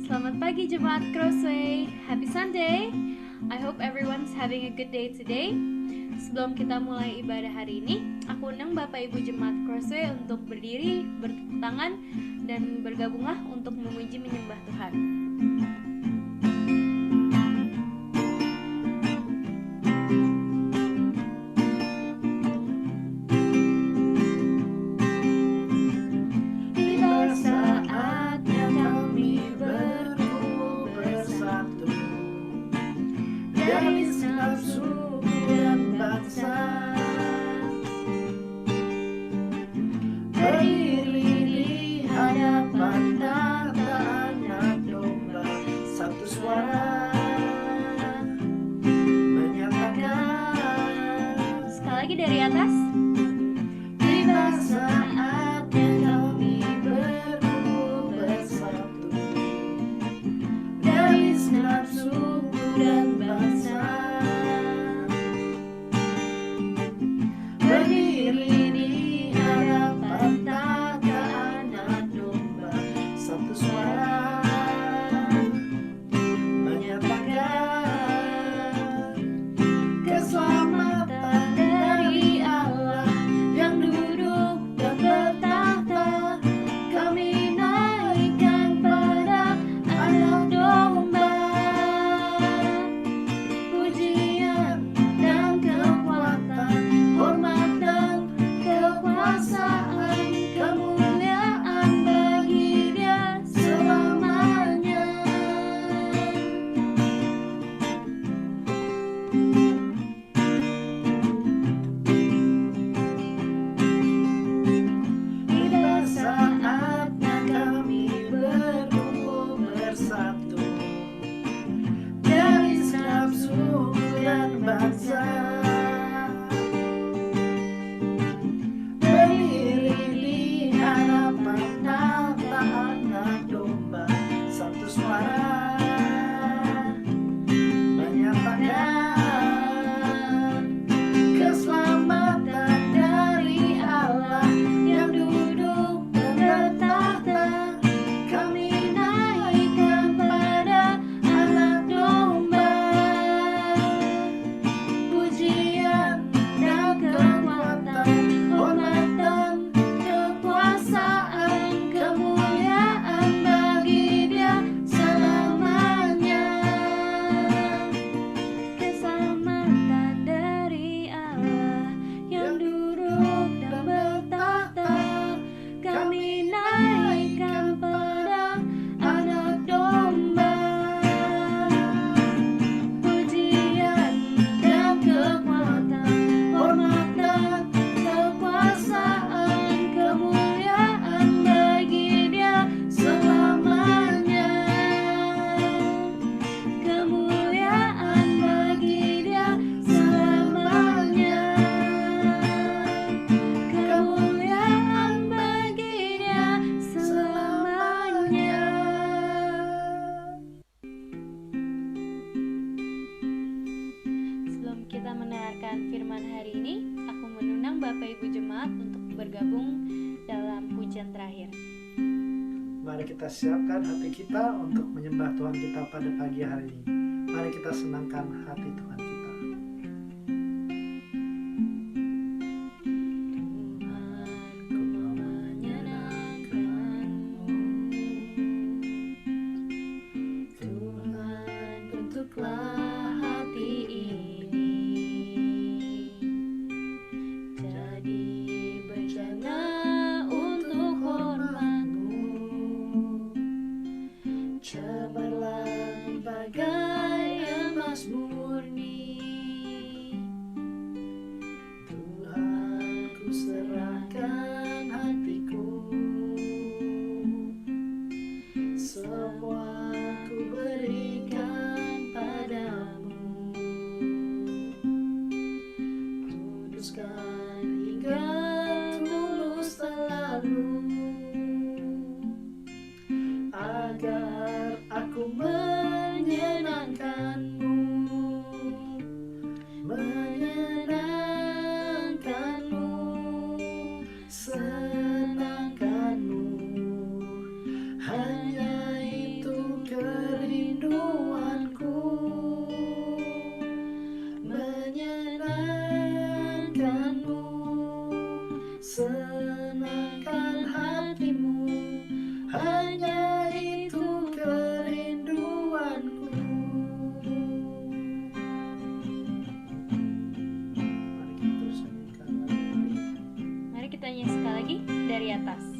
Selamat pagi Jemaat Crossway. Happy Sunday. I hope everyone's having a good day today. Sebelum kita mulai ibadah hari ini, aku undang Bapak Ibu Jemaat Crossway untuk berdiri, bertepuk tangan, dan bergabunglah untuk memuji menyembah Tuhan. Dari atas. Tiba saatnya kami berkumpul bersatu dari segenap suku dan bangsa, berdiri di hadapan tahta Anak Domba, satu suara menyatakan keselamatan dari Allah yang duduk dan bertahta. Kami naikkan pada Anak Domba pujian dan kekuatan, hormat dan kekuasaan, kemuliaan bagi Dia selamanya. Saatnya kami berkumpul bersatu dari segenap suku dan bangsa, berdiri di hadapan tahta Anak Domba, satu suara menyatakan keselamatan dari Allah yang duduk bertahta. Kami naikkan pada Anak Domba pujian dan kekuatan, hormat dan kekuasaan, kemuliaan bagi Dia selamanya. Keselamatan dari Allah yang duduk dan bertahta. Kami naikkan pada Anak Domba pujian dan kekuatan, hormat dan kekuasaan, kemuliaan bagi Dia selamanya. Kemuliaan bagi Dia selamanya. Kemuliaan bagi Dia selamanya. Sebelum kita mendengarkan firman hari ini, aku mengundang Bapak Ibu Jemaat untuk bergabung dalam pujian terakhir. Mari kita siapkan hati kita untuk menyembah Tuhan kita pada pagi hari ini. Mari kita senangkan hati Tuhan kita. Tuhanku mau menyenangkan-Mu, Tuhan bentuklah hati ini jadi bejana untuk hormat-Mu. Cemerlang bagai emas murni senangkan hatimu, hanya itu kerinduanku. Mari kita terus nyanyikan lagu ini. Mari kita nyanyi sekali lagi dari atas.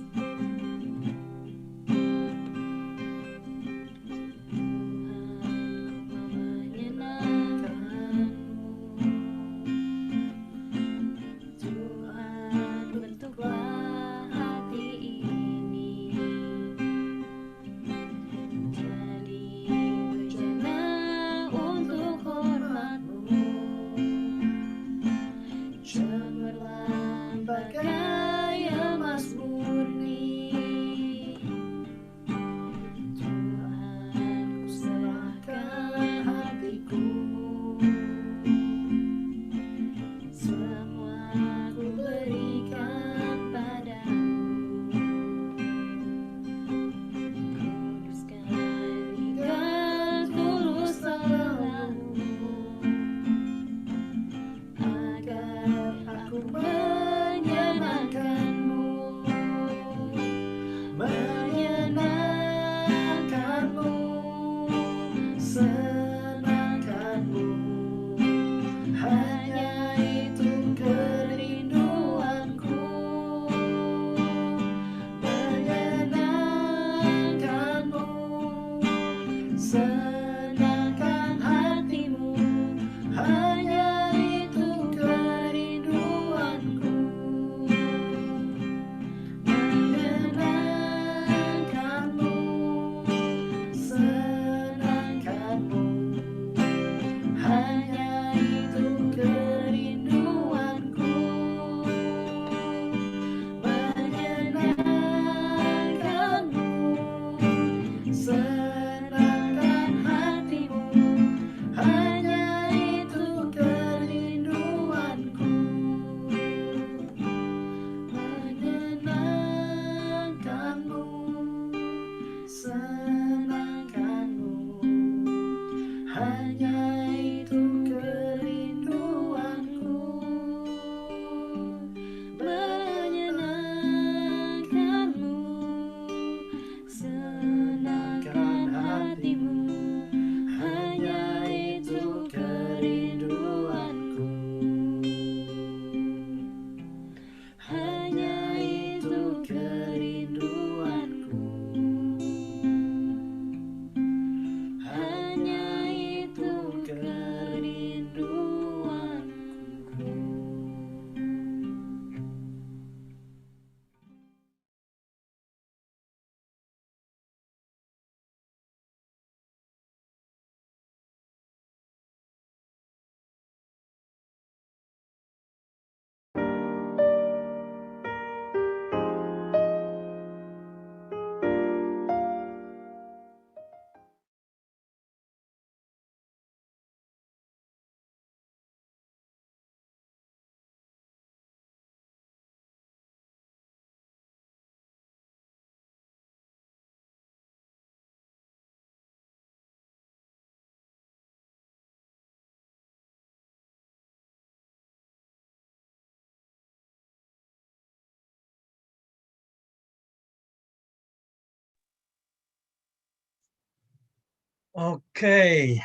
Oke.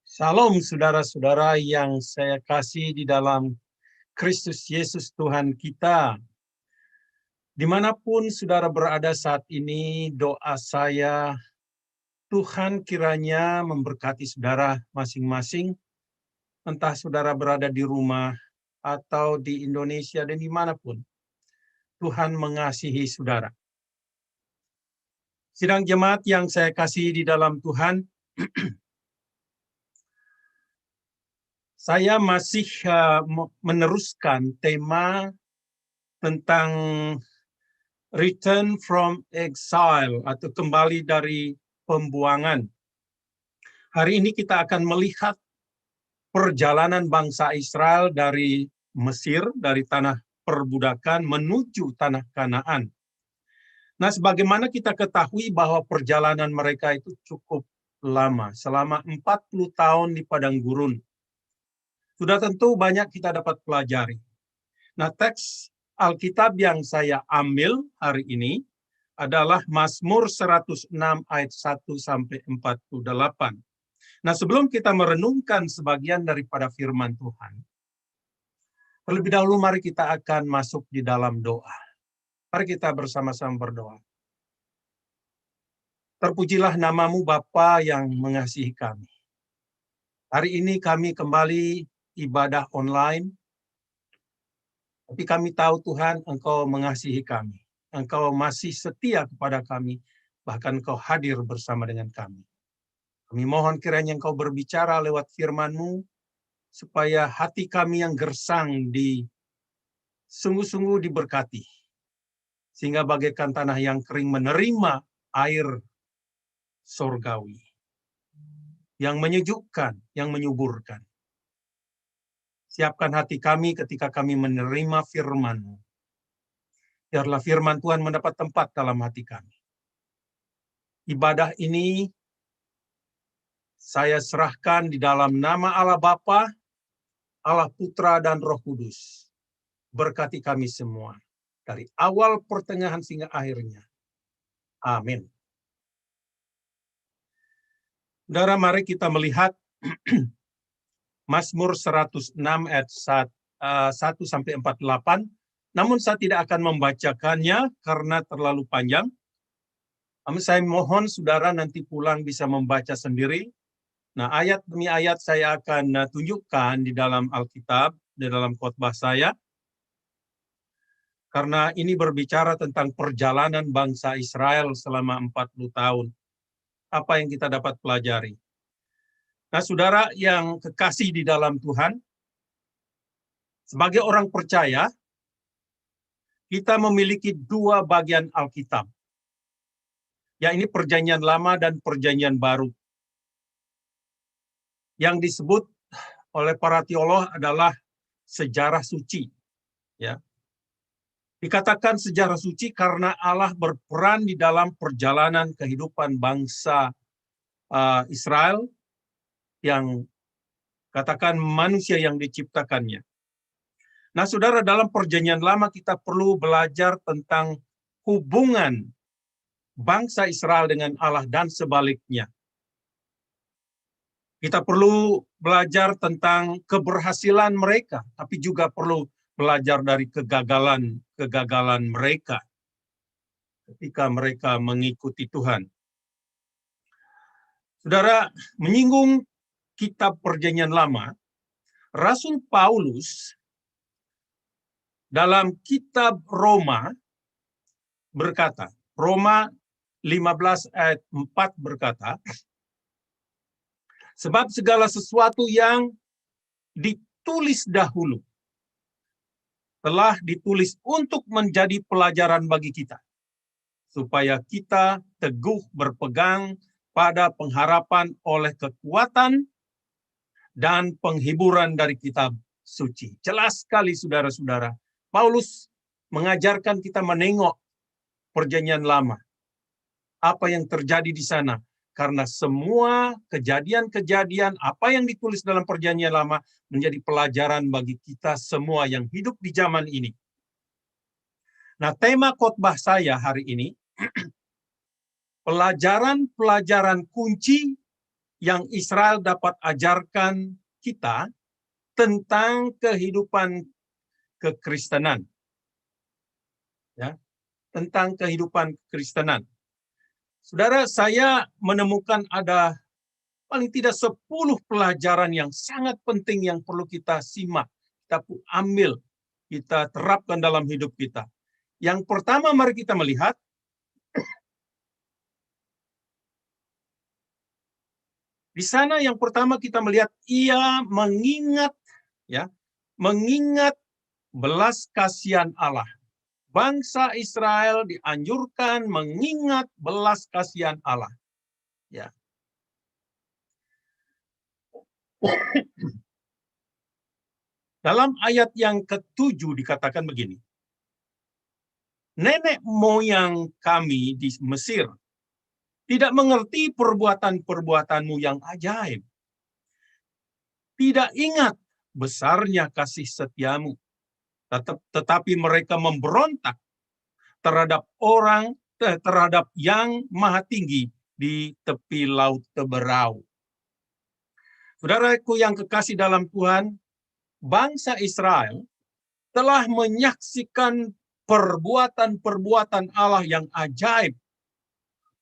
Salam saudara-saudara yang saya kasih di dalam Kristus Yesus Tuhan kita. Dimanapun saudara berada saat ini, doa saya Tuhan kiranya memberkati saudara masing-masing, entah saudara berada di rumah atau di Indonesia dan dimanapun. Tuhan mengasihi saudara. Sidang jemaat yang saya kasih di dalam Tuhan, saya masih meneruskan tema tentang return from exile atau kembali dari pembuangan. Hari ini kita akan melihat perjalanan bangsa Israel dari Mesir, dari tanah perbudakan menuju tanah Kanaan. Nah, sebagaimana kita ketahui bahwa perjalanan mereka itu cukup lama, selama 40 tahun di padang gurun. Sudah tentu banyak kita dapat pelajari. Nah, teks Alkitab yang saya ambil hari ini adalah Mazmur 106 ayat 1 sampai 48. Nah, sebelum kita merenungkan sebagian daripada firman Tuhan, terlebih dahulu mari kita akan masuk di dalam doa. Mari kita bersama-sama berdoa. Terpujilah namamu Bapa yang mengasihi kami. Hari ini kami kembali ibadah online, tapi kami tahu Tuhan Engkau mengasihi kami. Engkau masih setia kepada kami, bahkan Engkau hadir bersama dengan kami. Kami mohon kiranya Engkau berbicara lewat firman-Mu, supaya hati kami yang gersang sungguh-sungguh diberkati, sehingga bagaikan tanah yang kering menerima air surgawi, yang menyejukkan, yang menyuburkan. Siapkan hati kami ketika kami menerima firman-Mu. Biarlah firman Tuhan mendapat tempat dalam hati kami. Ibadah ini saya serahkan di dalam nama Allah Bapa, Allah Putra, dan Roh Kudus. Berkati kami semua, dari awal, pertengahan, hingga akhirnya. Amin. Saudara, mari kita melihat Mazmur 106 ayat 1 sampai 48. Namun saya tidak akan membacakannya karena terlalu panjang. Saya mohon saudara nanti pulang bisa membaca sendiri. Nah, ayat demi ayat saya akan tunjukkan di dalam Alkitab, di dalam khotbah saya. Karena ini berbicara tentang perjalanan bangsa Israel selama 40 tahun. Apa yang kita dapat pelajari? Nah, saudara yang kekasih di dalam Tuhan, sebagai orang percaya, kita memiliki dua bagian Alkitab. Ya, ini Perjanjian Lama dan Perjanjian Baru. Yang disebut oleh para teolog adalah sejarah suci. Ya. Dikatakan sejarah suci karena Allah berperan di dalam perjalanan kehidupan bangsa Israel yang katakan manusia yang diciptakannya. Nah, saudara, dalam Perjanjian Lama kita perlu belajar tentang hubungan bangsa Israel dengan Allah dan sebaliknya. Kita perlu belajar tentang keberhasilan mereka, tapi juga perlu belajar dari kegagalan mereka ketika mereka mengikuti Tuhan. Saudara, menyinggung kitab Perjanjian Lama, Rasul Paulus dalam kitab Roma berkata, Roma 15 ayat 4 berkata, sebab segala sesuatu yang ditulis dahulu telah ditulis untuk menjadi pelajaran bagi kita, supaya kita teguh berpegang pada pengharapan oleh kekuatan dan penghiburan dari kitab suci. Jelas sekali saudara-saudara, Paulus mengajarkan kita menengok Perjanjian Lama. Apa yang terjadi di sana? Karena semua kejadian-kejadian apa yang ditulis dalam Perjanjian Lama menjadi pelajaran bagi kita semua yang hidup di zaman ini. Nah, tema khotbah saya hari ini, pelajaran-pelajaran kunci yang Israel dapat ajarkan kita tentang kehidupan kekristenan. Ya, tentang kehidupan kekristenan. Saudara, saya menemukan ada paling tidak 10 pelajaran yang sangat penting yang perlu kita simak, kita ambil, kita terapkan dalam hidup kita. Yang pertama, mari kita melihat di sana. Yang pertama kita melihat ia mengingat, ya, mengingat belas kasihan Allah. Bangsa Israel dianjurkan mengingat belas kasihan Allah. Ya. Dalam ayat yang ke-7 dikatakan begini. Nenek moyang kami di Mesir tidak mengerti perbuatan-perbuatanmu yang ajaib. Tidak ingat besarnya kasih setiamu tetapi mereka memberontak terhadap yang maha tinggi di tepi laut Teberau. Saudaraku yang kekasih dalam Tuhan, bangsa Israel telah menyaksikan perbuatan-perbuatan Allah yang ajaib.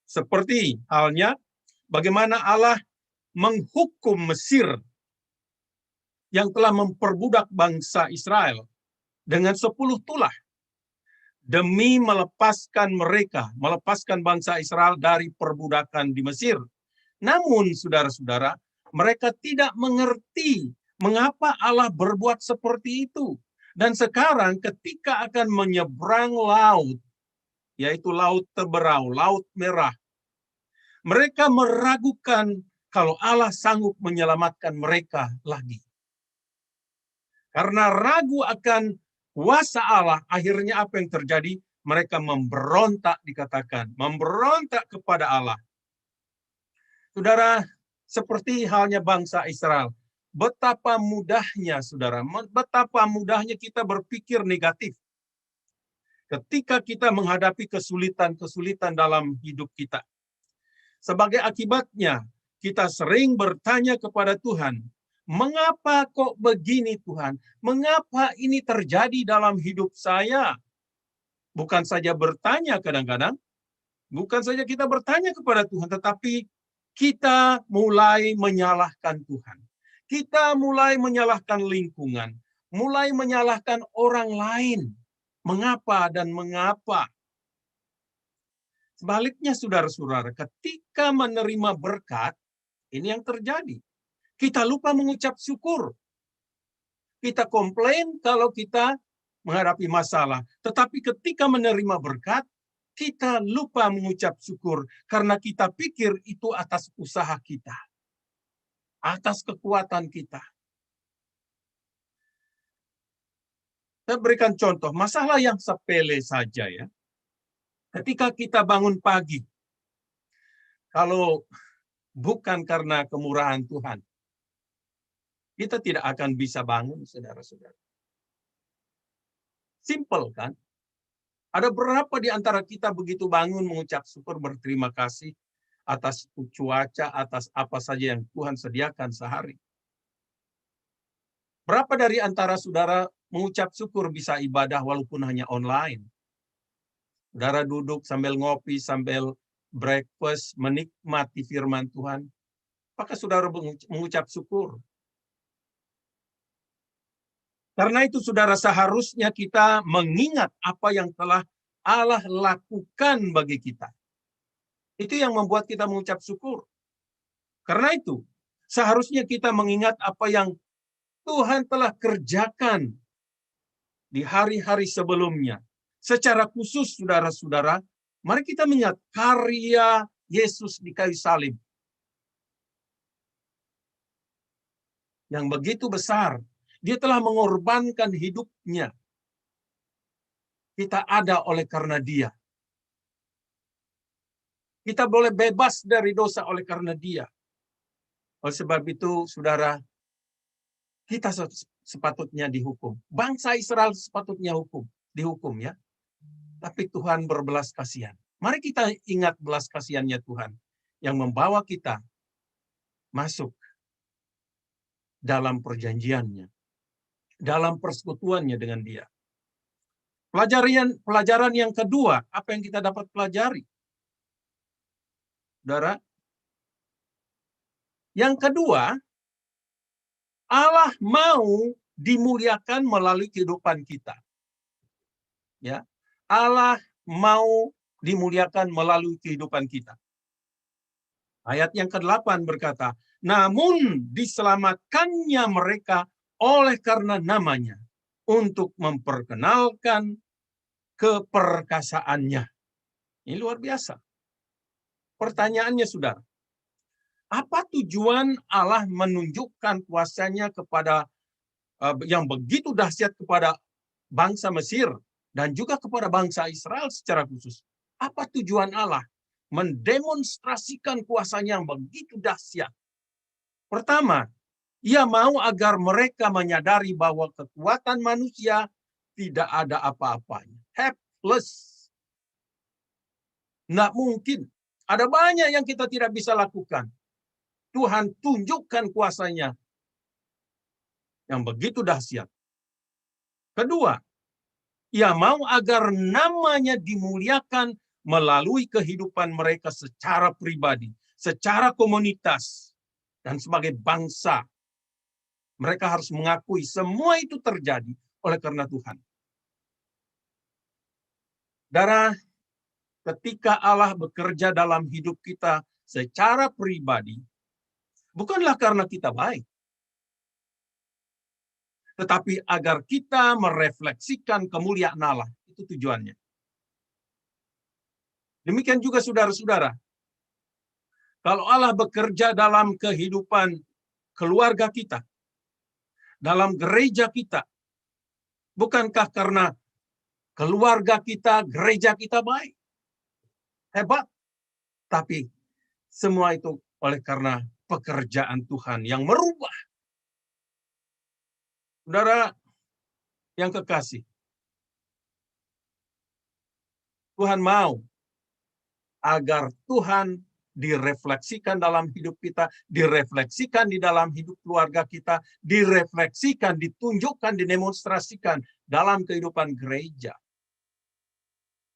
Seperti halnya bagaimana Allah menghukum Mesir yang telah memperbudak bangsa Israel dengan 10 tulah demi melepaskan bangsa Israel dari perbudakan di Mesir. Namun, saudara-saudara, mereka tidak mengerti mengapa Allah berbuat seperti itu. Dan sekarang ketika akan menyeberang laut, yaitu Laut Teberau, Laut Merah, mereka meragukan kalau Allah sanggup menyelamatkan mereka lagi. Karena ragu akan kuasa Allah, akhirnya apa yang terjadi? Mereka memberontak, dikatakan. Memberontak kepada Allah. Saudara, seperti halnya bangsa Israel. Betapa mudahnya, saudara, betapa mudahnya kita berpikir negatif. Ketika kita menghadapi kesulitan-kesulitan dalam hidup kita. Sebagai akibatnya, kita sering bertanya kepada Tuhan, mengapa kok begini Tuhan? Mengapa ini terjadi dalam hidup saya? Bukan saja bertanya kadang-kadang, bukan saja kita bertanya kepada Tuhan, tetapi kita mulai menyalahkan Tuhan. Kita mulai menyalahkan lingkungan, mulai menyalahkan orang lain. Mengapa dan mengapa? Sebaliknya, saudara-saudara, ketika menerima berkat, ini yang terjadi. Kita lupa mengucap syukur. Kita komplain kalau kita menghadapi masalah. Tetapi ketika menerima berkat, kita lupa mengucap syukur. Karena kita pikir itu atas usaha kita. Atas kekuatan kita. Saya berikan contoh, masalah yang sepele saja ya. Ketika kita bangun pagi, kalau bukan karena kemurahan Tuhan, kita tidak akan bisa bangun, saudara-saudara. Simple kan? Ada berapa di antara kita begitu bangun mengucap syukur berterima kasih atas cuaca, atas apa saja yang Tuhan sediakan sehari? Berapa dari antara saudara mengucap syukur bisa ibadah walaupun hanya online? Saudara duduk sambil ngopi, sambil breakfast, menikmati firman Tuhan. Apakah saudara mengucap syukur? Karena itu saudara seharusnya kita mengingat apa yang telah Allah lakukan bagi kita. Itu yang membuat kita mengucap syukur. Karena itu seharusnya kita mengingat apa yang Tuhan telah kerjakan di hari-hari sebelumnya. Secara khusus, saudara-saudara, mari kita mengingat karya Yesus di kayu salib. Yang begitu besar. Dia telah mengorbankan hidupnya. Kita ada oleh karena dia. Kita boleh bebas dari dosa oleh karena dia. Oleh sebab itu, saudara, kita sepatutnya dihukum. Bangsa Israel sepatutnya dihukum ya. Tapi Tuhan berbelas kasihan. Mari kita ingat belas kasihannya Tuhan yang membawa kita masuk dalam perjanjiannya, dalam persekutuannya dengan Dia. Pelajaran yang kedua, apa yang kita dapat pelajari? Saudara, yang kedua, Allah mau dimuliakan melalui kehidupan kita. Ya, Allah mau dimuliakan melalui kehidupan kita. Ayat yang ke-8 berkata, namun diselamatkannya mereka oleh karena namanya, untuk memperkenalkan keperkasaannya. Ini luar biasa. Pertanyaannya, saudara, apa tujuan Allah menunjukkan kuasanya kepada yang begitu dahsyat kepada bangsa Mesir dan juga kepada bangsa Israel secara khusus? Apa tujuan Allah mendemonstrasikan kuasanya yang begitu dahsyat? Pertama, Ia mau agar mereka menyadari bahwa kekuatan manusia tidak ada apa-apanya. Helpless. Nggak mungkin. Ada banyak yang kita tidak bisa lakukan. Tuhan tunjukkan kuasanya yang begitu dahsyat. Kedua, Ia mau agar namanya dimuliakan melalui kehidupan mereka secara pribadi, secara komunitas, dan sebagai bangsa. Mereka harus mengakui semua itu terjadi oleh karena Tuhan. Saudara, ketika Allah bekerja dalam hidup kita secara pribadi, bukanlah karena kita baik, tetapi agar kita merefleksikan kemuliaan Allah. Itu tujuannya. Demikian juga saudara-saudara. Kalau Allah bekerja dalam kehidupan keluarga kita, dalam gereja kita, bukankah karena keluarga kita, gereja kita baik, hebat, tapi semua itu oleh karena pekerjaan Tuhan yang merubah. Saudara yang kekasih, Tuhan mau agar Tuhan direfleksikan dalam hidup kita, direfleksikan di dalam hidup keluarga kita, direfleksikan, ditunjukkan, didemonstrasikan dalam kehidupan gereja.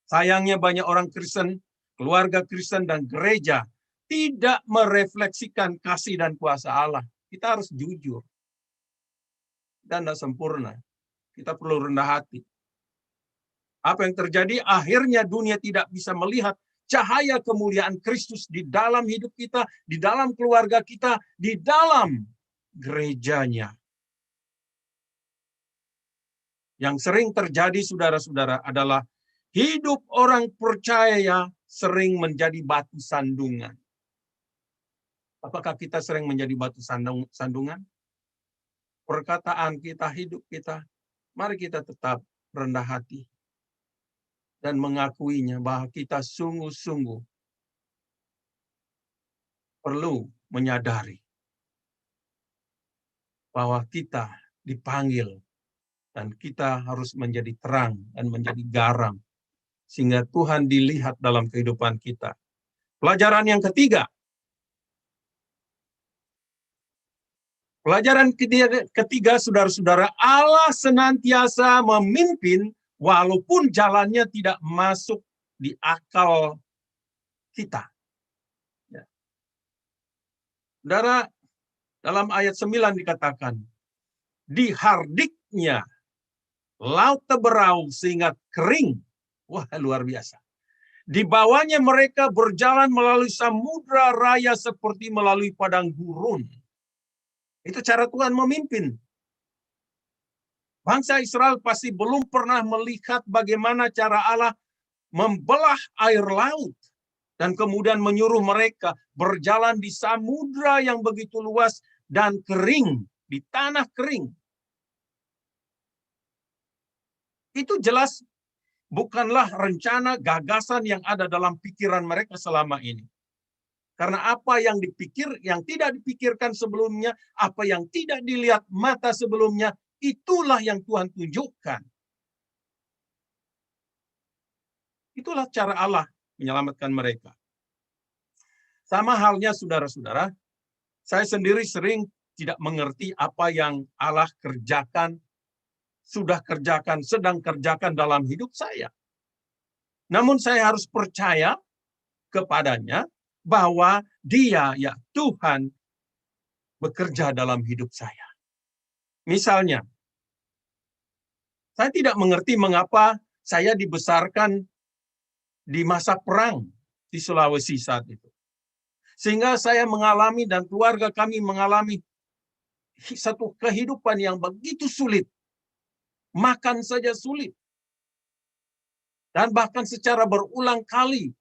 Sayangnya banyak orang Kristen, keluarga Kristen dan gereja tidak merefleksikan kasih dan kuasa Allah. Kita harus jujur. Dan tidak sempurna. Kita perlu rendah hati. Apa yang terjadi? Akhirnya dunia tidak bisa melihat cahaya kemuliaan Kristus di dalam hidup kita, di dalam keluarga kita, di dalam gerejanya. Yang sering terjadi, saudara-saudara, adalah hidup orang percaya sering menjadi batu sandungan. Apakah kita sering menjadi batu sandungan? Perkataan kita, hidup kita, mari kita tetap rendah hati dan mengakuinya bahwa kita sungguh-sungguh perlu menyadari bahwa kita dipanggil dan kita harus menjadi terang dan menjadi garam sehingga Tuhan dilihat dalam kehidupan kita. Pelajaran yang ketiga. Pelajaran ketiga, saudara-saudara, Allah senantiasa memimpin walaupun jalannya tidak masuk di akal kita. Ya. Saudara, dalam ayat 9 dikatakan, dihardiknya laut teberau sehingga kering. Wah, luar biasa. Di bawahnya mereka berjalan melalui samudra raya seperti melalui padang gurun. Itu cara Tuhan memimpin. Bangsa Israel pasti belum pernah melihat bagaimana cara Allah membelah air laut. Dan kemudian menyuruh mereka berjalan di samudra yang begitu luas dan kering. Di tanah kering. Itu jelas bukanlah rencana gagasan yang ada dalam pikiran mereka selama ini. Karena apa yang tidak dipikirkan sebelumnya, apa yang tidak dilihat mata sebelumnya, itulah yang Tuhan tunjukkan. Itulah cara Allah menyelamatkan mereka. Sama halnya saudara-saudara, saya sendiri sering tidak mengerti apa yang Allah kerjakan, sudah kerjakan, sedang kerjakan dalam hidup saya. Namun saya harus percaya kepadanya, bahwa Dia, ya Tuhan, bekerja dalam hidup saya. Misalnya, saya tidak mengerti mengapa saya dibesarkan di masa perang di Sulawesi saat itu. Sehingga saya mengalami dan keluarga kami mengalami satu kehidupan yang begitu sulit. Makan saja sulit. Dan bahkan secara berulang kali,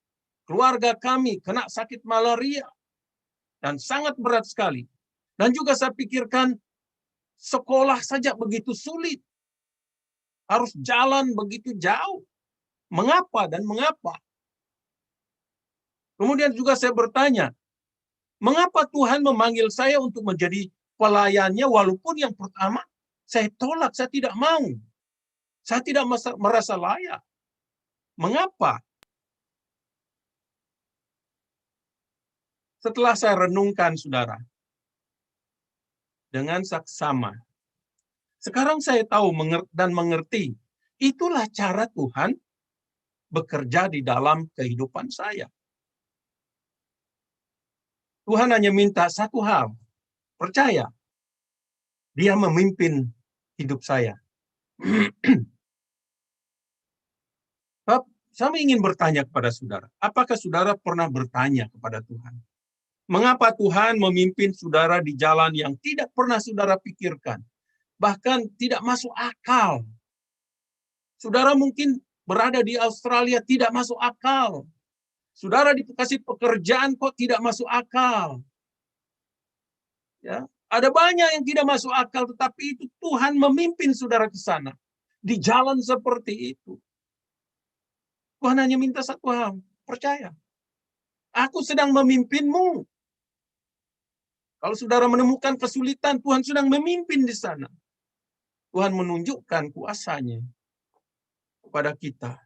keluarga kami kena sakit malaria. Dan sangat berat sekali. Dan juga saya pikirkan, sekolah saja begitu sulit. Harus jalan begitu jauh. Mengapa dan mengapa? Kemudian juga saya bertanya, mengapa Tuhan memanggil saya untuk menjadi pelayannya walaupun yang pertama saya tolak, saya tidak mau. Saya tidak merasa layak. Mengapa? Setelah saya renungkan, saudara, dengan saksama, sekarang saya tahu dan mengerti, itulah cara Tuhan bekerja di dalam kehidupan saya. Tuhan hanya minta satu hal, percaya. Dia memimpin hidup saya. Saya ingin bertanya kepada saudara, apakah saudara pernah bertanya kepada Tuhan? Mengapa Tuhan memimpin saudara di jalan yang tidak pernah saudara pikirkan? Bahkan tidak masuk akal. Saudara mungkin berada di Australia tidak masuk akal. Saudara dikasih pekerjaan kok tidak masuk akal. Ya, ada banyak yang tidak masuk akal, tetapi itu Tuhan memimpin saudara ke sana. Di jalan seperti itu. Tuhan hanya minta satu hal, percaya. Aku sedang memimpinmu. Kalau saudara menemukan kesulitan, Tuhan sedang memimpin di sana. Tuhan menunjukkan kuasanya kepada kita.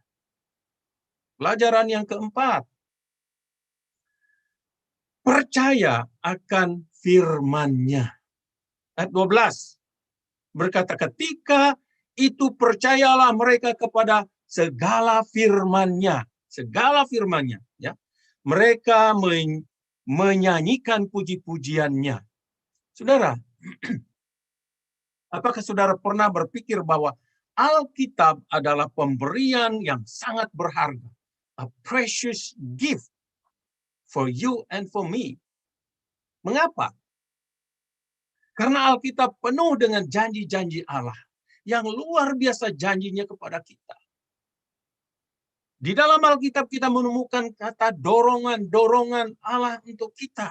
Pelajaran yang keempat. Percaya akan firman-Nya. Ayat 12. Berkata, ketika itu percayalah mereka kepada segala firman-Nya. Segala firman-Nya. Ya. Mereka menyanyikan puji-pujiannya. Saudara, apakah saudara pernah berpikir bahwa Alkitab adalah pemberian yang sangat berharga? A precious gift for you and for me. Mengapa? Karena Alkitab penuh dengan janji-janji Allah yang luar biasa janjinya kepada kita. Di dalam Alkitab kita menemukan kata dorongan-dorongan Allah untuk kita.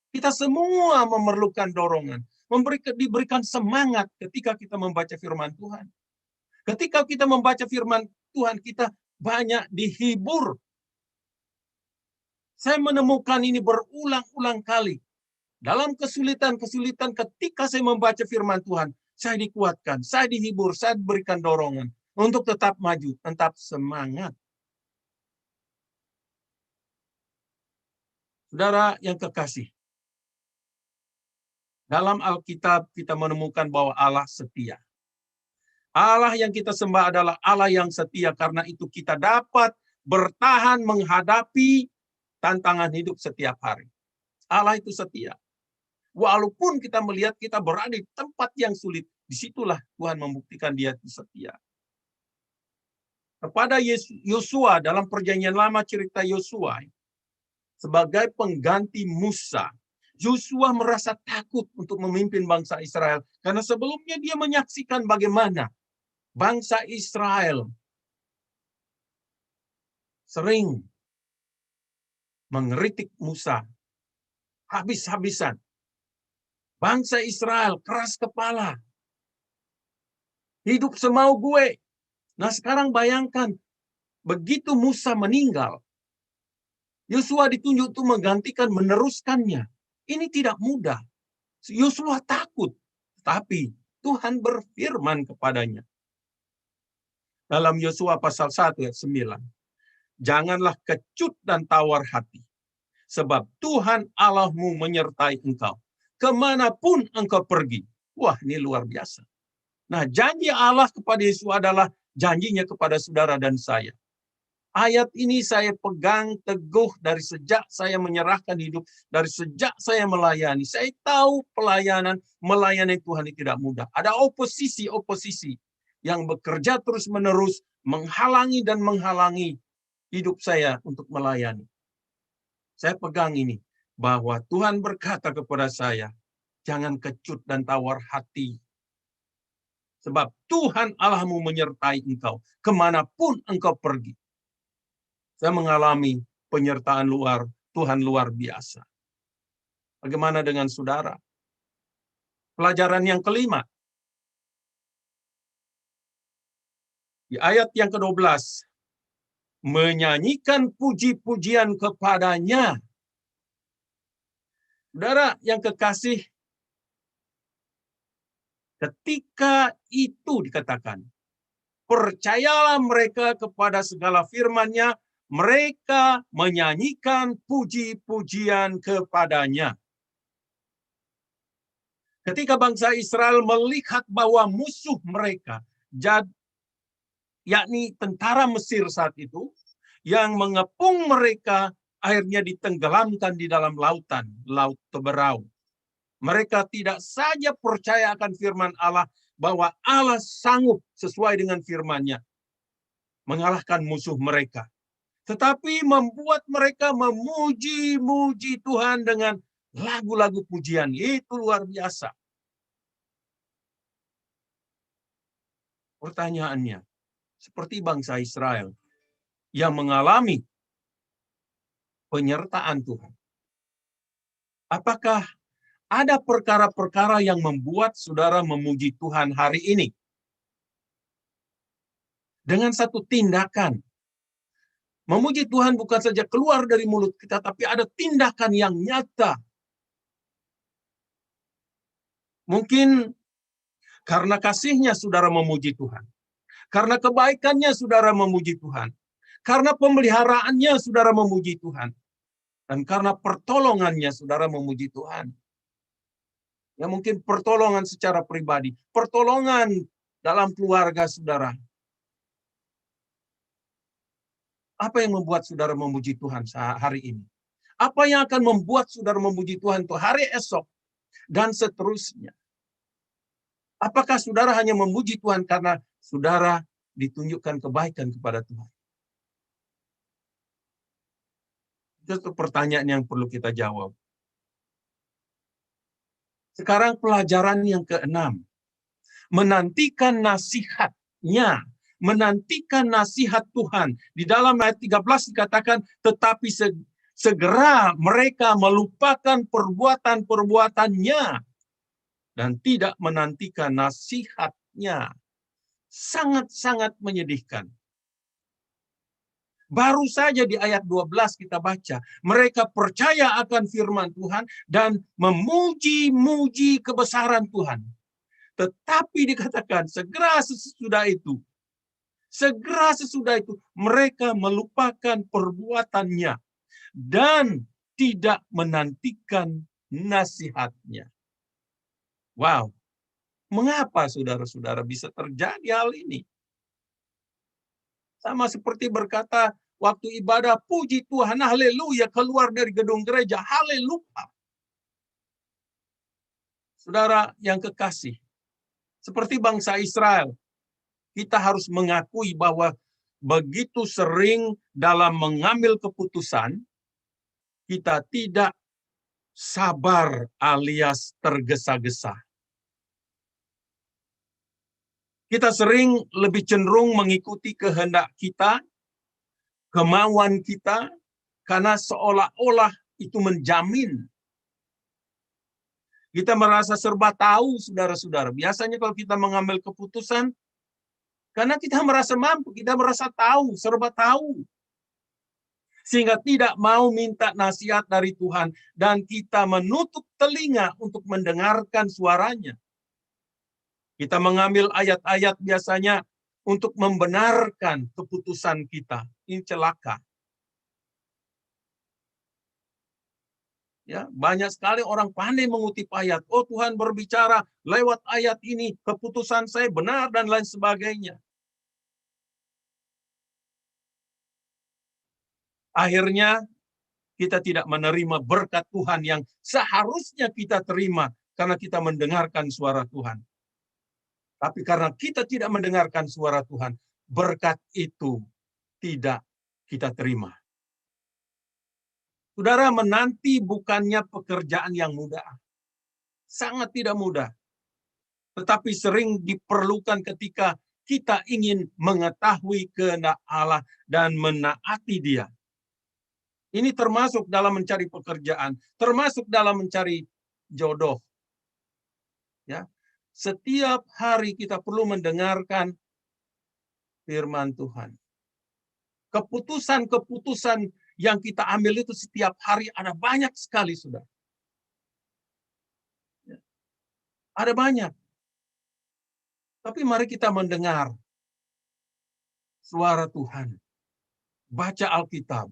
Kita semua memerlukan dorongan, diberikan semangat ketika kita membaca firman Tuhan. Ketika kita membaca firman Tuhan, kita banyak dihibur. Saya menemukan ini berulang-ulang kali. Dalam kesulitan-kesulitan ketika saya membaca firman Tuhan, saya dikuatkan, saya dihibur, saya diberikan dorongan untuk tetap maju, tetap semangat. Saudara yang kekasih, dalam Alkitab kita menemukan bahwa Allah setia. Allah yang kita sembah adalah Allah yang setia, karena itu kita dapat bertahan menghadapi tantangan hidup setiap hari. Allah itu setia. Walaupun kita melihat kita berada di tempat yang sulit, disitulah Tuhan membuktikan Dia itu setia. Kepada Yosua dalam Perjanjian Lama, cerita Yosua sebagai pengganti Musa, Yosua merasa takut untuk memimpin bangsa Israel karena sebelumnya dia menyaksikan bagaimana bangsa Israel sering mengkritik Musa habis-habisan. Bangsa Israel keras kepala. Hidup semau gue. Nah, sekarang bayangkan, begitu Musa meninggal, Yosua ditunjuk untuk menggantikan, meneruskannya. Ini tidak mudah. Yosua takut, tapi Tuhan berfirman kepadanya. Dalam Yosua pasal 1 ayat 9. Janganlah kecut dan tawar hati, sebab Tuhan Allahmu menyertai engkau kemanapun engkau pergi. Wah, ini luar biasa. Nah, janji Allah kepada Yesus adalah janjinya kepada saudara dan saya. Ayat ini saya pegang teguh dari sejak saya menyerahkan hidup, dari sejak saya melayani. Saya tahu melayani Tuhan ini tidak mudah. Ada oposisi yang bekerja terus-menerus, menghalangi dan menghalangi hidup saya untuk melayani. Saya pegang ini, bahwa Tuhan berkata kepada saya, jangan kecut dan tawar hati. Sebab Tuhan Allahmu menyertai engkau, kemanapun engkau pergi. Saya mengalami penyertaan Tuhan luar biasa. Bagaimana dengan saudara? Pelajaran yang kelima. Di ayat yang ke-12. Menyanyikan puji-pujian kepadanya. Saudara yang kekasih, ketika itu dikatakan, Percayalah mereka kepada segala firman-Nya, mereka menyanyikan puji-pujian kepadanya. Ketika bangsa Israel melihat bahwa musuh mereka, yakni tentara Mesir saat itu, yang mengepung mereka, akhirnya ditenggelamkan di dalam lautan, Laut Teberau. Mereka tidak saja percaya akan firman Allah, bahwa Allah sanggup sesuai dengan firman-Nya mengalahkan musuh mereka, tetapi membuat mereka memuji-muji Tuhan dengan lagu-lagu pujian. Itu luar biasa. Pertanyaannya, seperti bangsa Israel yang mengalami penyertaan Tuhan, apakah ada perkara-perkara yang membuat saudara memuji Tuhan hari ini? Dengan satu tindakan. Memuji Tuhan bukan saja keluar dari mulut kita, tapi ada tindakan yang nyata. Mungkin karena kasih-Nya saudara memuji Tuhan. Karena kebaikan-Nya saudara memuji Tuhan. Karena pemeliharaannya saudara memuji Tuhan. Dan karena pertolongannya saudara memuji Tuhan. Ya, mungkin pertolongan secara pribadi, pertolongan dalam keluarga saudara. Apa yang membuat saudara memuji Tuhan hari ini? Apa yang akan membuat saudara memuji Tuhan untuk hari esok dan seterusnya? Apakah saudara hanya memuji Tuhan karena saudara ditunjukkan kebaikan kepada Tuhan? Itu pertanyaan yang perlu kita jawab. Sekarang pelajaran yang keenam. Menantikan nasihat-Nya. Menantikan nasihat Tuhan. Di dalam ayat 13 dikatakan, tetapi segera mereka melupakan perbuatan-perbuatannya dan tidak menantikan nasihat-Nya. Sangat-sangat menyedihkan. Baru saja di ayat 12 kita baca, mereka percaya akan firman Tuhan dan memuji-muji kebesaran Tuhan. Tetapi dikatakan segera sesudah itu mereka melupakan perbuatannya dan tidak menantikan nasihat-Nya. Wow, mengapa saudara-saudara bisa terjadi hal ini? Sama seperti berkata waktu ibadah, puji Tuhan, haleluya, keluar dari gedung gereja, haleluya. Saudara yang kekasih, seperti bangsa Israel, kita harus mengakui bahwa begitu sering dalam mengambil keputusan, kita tidak sabar alias tergesa-gesa. Kita sering lebih cenderung mengikuti kehendak kita, kemauan kita, karena seolah-olah itu menjamin. Kita merasa serba tahu, saudara-saudara. Biasanya kalau kita mengambil keputusan, karena kita merasa mampu, kita merasa tahu, serba tahu. Sehingga tidak mau minta nasihat dari Tuhan, dan kita menutup telinga untuk mendengarkan suaranya. Kita mengambil ayat-ayat biasanya untuk membenarkan keputusan kita. Ini celaka. Ya, banyak sekali orang pandai mengutip ayat. Oh, Tuhan berbicara lewat ayat ini, keputusan saya benar dan lain sebagainya. Akhirnya kita tidak menerima berkat Tuhan yang seharusnya kita terima karena kita mendengarkan suara Tuhan. Tapi karena kita tidak mendengarkan suara Tuhan, berkat itu tidak kita terima. Saudara, menanti bukannya pekerjaan yang mudah. Sangat tidak mudah. Tetapi sering diperlukan ketika kita ingin mengetahui kehendak Allah dan menaati Dia. Ini termasuk dalam mencari pekerjaan, termasuk dalam mencari jodoh. Ya. Setiap hari kita perlu mendengarkan firman Tuhan. Keputusan-keputusan yang kita ambil itu setiap hari ada banyak sekali, sudah. Ada banyak. Tapi mari kita mendengar suara Tuhan. Baca Alkitab.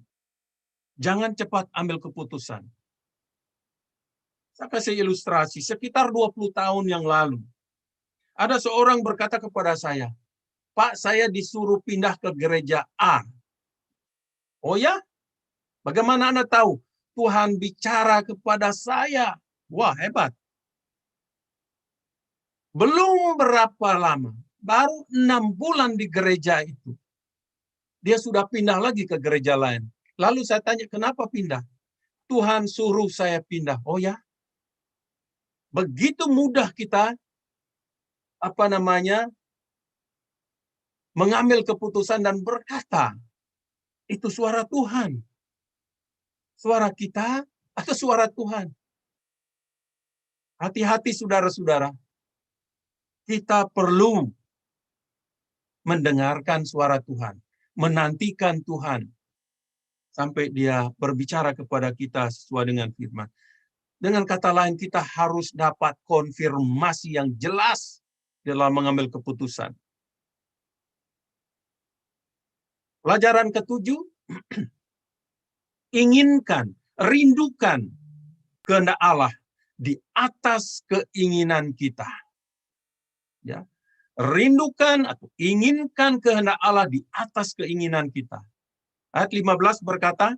Jangan cepat ambil keputusan. Saya kasih ilustrasi, sekitar 20 tahun yang lalu, ada seorang berkata kepada saya, Pak, saya disuruh pindah ke gereja A. Oh ya? Bagaimana Anda tahu? Tuhan bicara kepada saya. Wah, hebat. Belum berapa lama, baru 6 bulan di gereja itu. Dia sudah pindah lagi ke gereja lain. Lalu saya tanya, kenapa pindah? Tuhan suruh saya pindah. Oh ya? Begitu mudah kita mengambil keputusan dan berkata, itu suara Tuhan. Suara kita atau suara Tuhan? Hati-hati saudara-saudara. Kita perlu mendengarkan suara Tuhan, menantikan Tuhan sampai Dia berbicara kepada kita sesuai dengan firman. Dengan kata lain, kita harus dapat konfirmasi yang jelas dalam mengambil keputusan. Pelajaran ketujuh, inginkan, rindukan kehendak Allah di atas keinginan kita. Ya, rindukan atau inginkan kehendak Allah di atas keinginan kita. Ayat 15 berkata,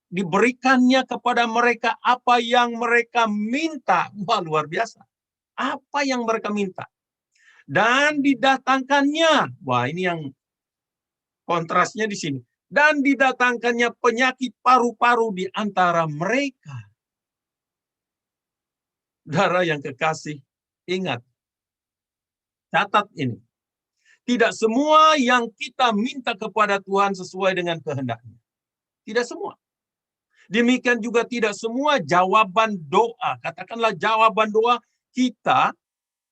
diberikannya kepada mereka apa yang mereka minta. Wah, luar biasa. Apa yang mereka minta. Dan didatangkannya. Wah, ini yang kontrasnya di sini. Dan didatangkannya penyakit paru-paru di antara mereka. Saudara yang kekasih, ingat. Catat ini. Tidak semua yang kita minta kepada Tuhan sesuai dengan kehendaknya. Tidak semua. Demikian juga tidak semua jawaban doa. Katakanlah jawaban doa kita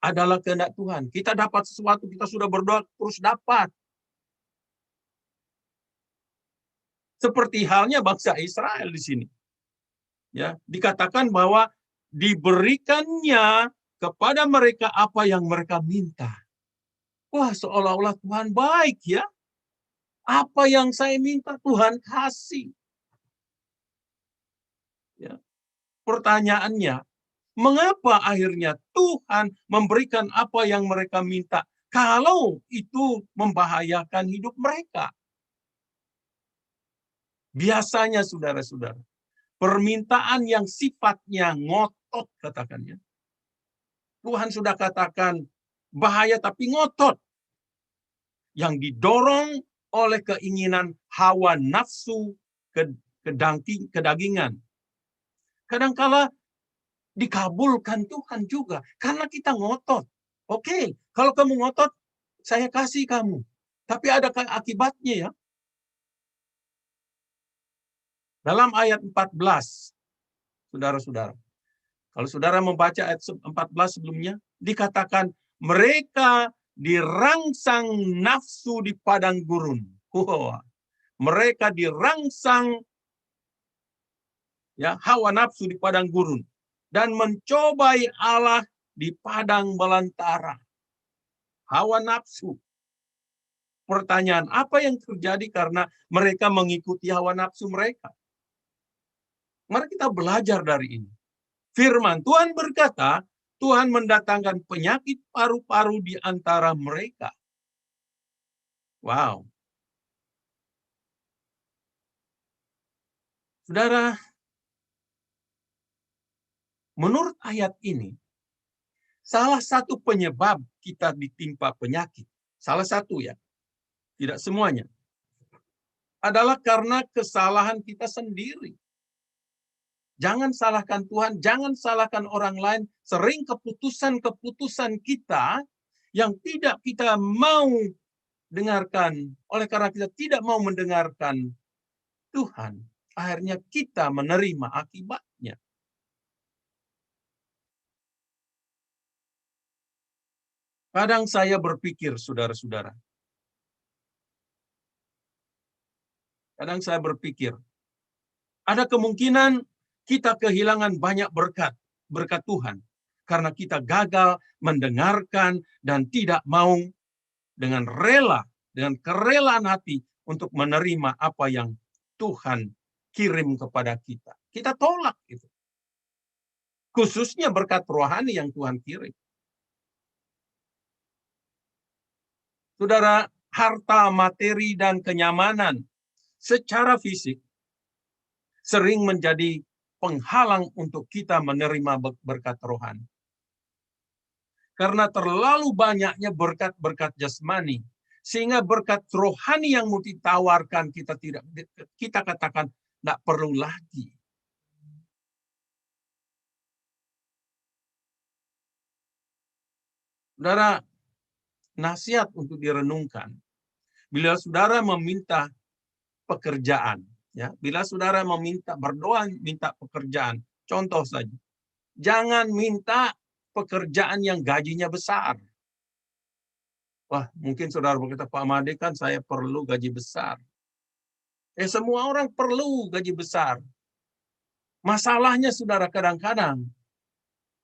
adalah kehendak Tuhan. Kita dapat sesuatu, kita sudah berdoa, terus dapat. Seperti halnya bangsa Israel di sini. Ya, dikatakan bahwa diberikannya kepada mereka apa yang mereka minta. Wah, seolah-olah Tuhan baik ya. Apa yang saya minta Tuhan kasih. Ya. Pertanyaannya, mengapa akhirnya Tuhan memberikan apa yang mereka minta kalau itu membahayakan hidup mereka? Biasanya saudara-saudara, permintaan yang sifatnya ngotot katakannya. Tuhan sudah katakan bahaya tapi ngotot. Yang didorong oleh keinginan hawa nafsu kedagingan. Kadangkala dikabulkan Tuhan juga karena kita ngotot. Oke, kalau kamu ngotot, saya kasih kamu. Tapi ada akibatnya ya. Dalam ayat 14, saudara-saudara. Kalau saudara membaca ayat 14 sebelumnya, dikatakan mereka dirangsang nafsu di padang gurun. Mereka dirangsang ya hawa nafsu di padang gurun dan mencobai Allah di padang belantara. Hawa nafsu. Pertanyaan, apa yang terjadi karena mereka mengikuti hawa nafsu mereka? Mari kita belajar dari ini. Firman Tuhan berkata, Tuhan mendatangkan penyakit paru-paru di antara mereka. Wow. Saudara, menurut ayat ini, salah satu penyebab kita ditimpa penyakit, salah satu ya, tidak semuanya, adalah karena kesalahan kita sendiri. Jangan salahkan Tuhan, jangan salahkan orang lain. Sering keputusan-keputusan kita yang tidak kita mau dengarkan, oleh karena kita tidak mau mendengarkan Tuhan, akhirnya kita menerima akibatnya. Kadang saya berpikir, saudara-saudara. Kadang saya berpikir, ada kemungkinan kita kehilangan banyak berkat Tuhan. Karena kita gagal mendengarkan dan tidak mau dengan rela dengan kerelaan hati untuk menerima apa yang Tuhan kirim kepada kita. Kita tolak itu. Khususnya berkat rohani yang Tuhan kirim. Saudara, harta, materi, dan kenyamanan secara fisik sering menjadi penghalang untuk kita menerima berkat rohani. Karena terlalu banyaknya berkat-berkat jasmani, sehingga berkat rohani yang mau ditawarkan kita katakan tidak perlu lagi. Saudara, nasihat untuk direnungkan. Bila saudara meminta pekerjaan, ya, bila saudara berdoa minta pekerjaan, contoh saja, jangan minta pekerjaan yang gajinya besar. Wah, mungkin saudara berkata, Pak Made kan saya perlu gaji besar. Semua orang perlu gaji besar. Masalahnya saudara, kadang-kadang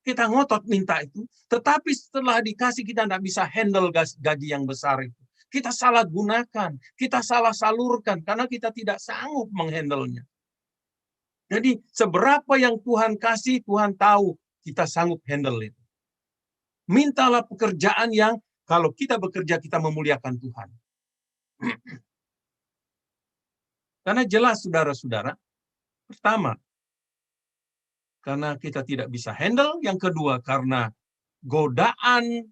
kita ngotot minta itu, tetapi setelah dikasih kita tidak bisa handle gaji yang besar itu. Kita salah gunakan, kita salah salurkan, karena kita tidak sanggup menghandle-nya. Jadi seberapa yang Tuhan kasih, Tuhan tahu kita sanggup handle itu. Mintalah pekerjaan yang kalau kita bekerja, kita memuliakan Tuhan. Karena jelas saudara-saudara, pertama, karena kita tidak bisa handle. Yang kedua, karena godaan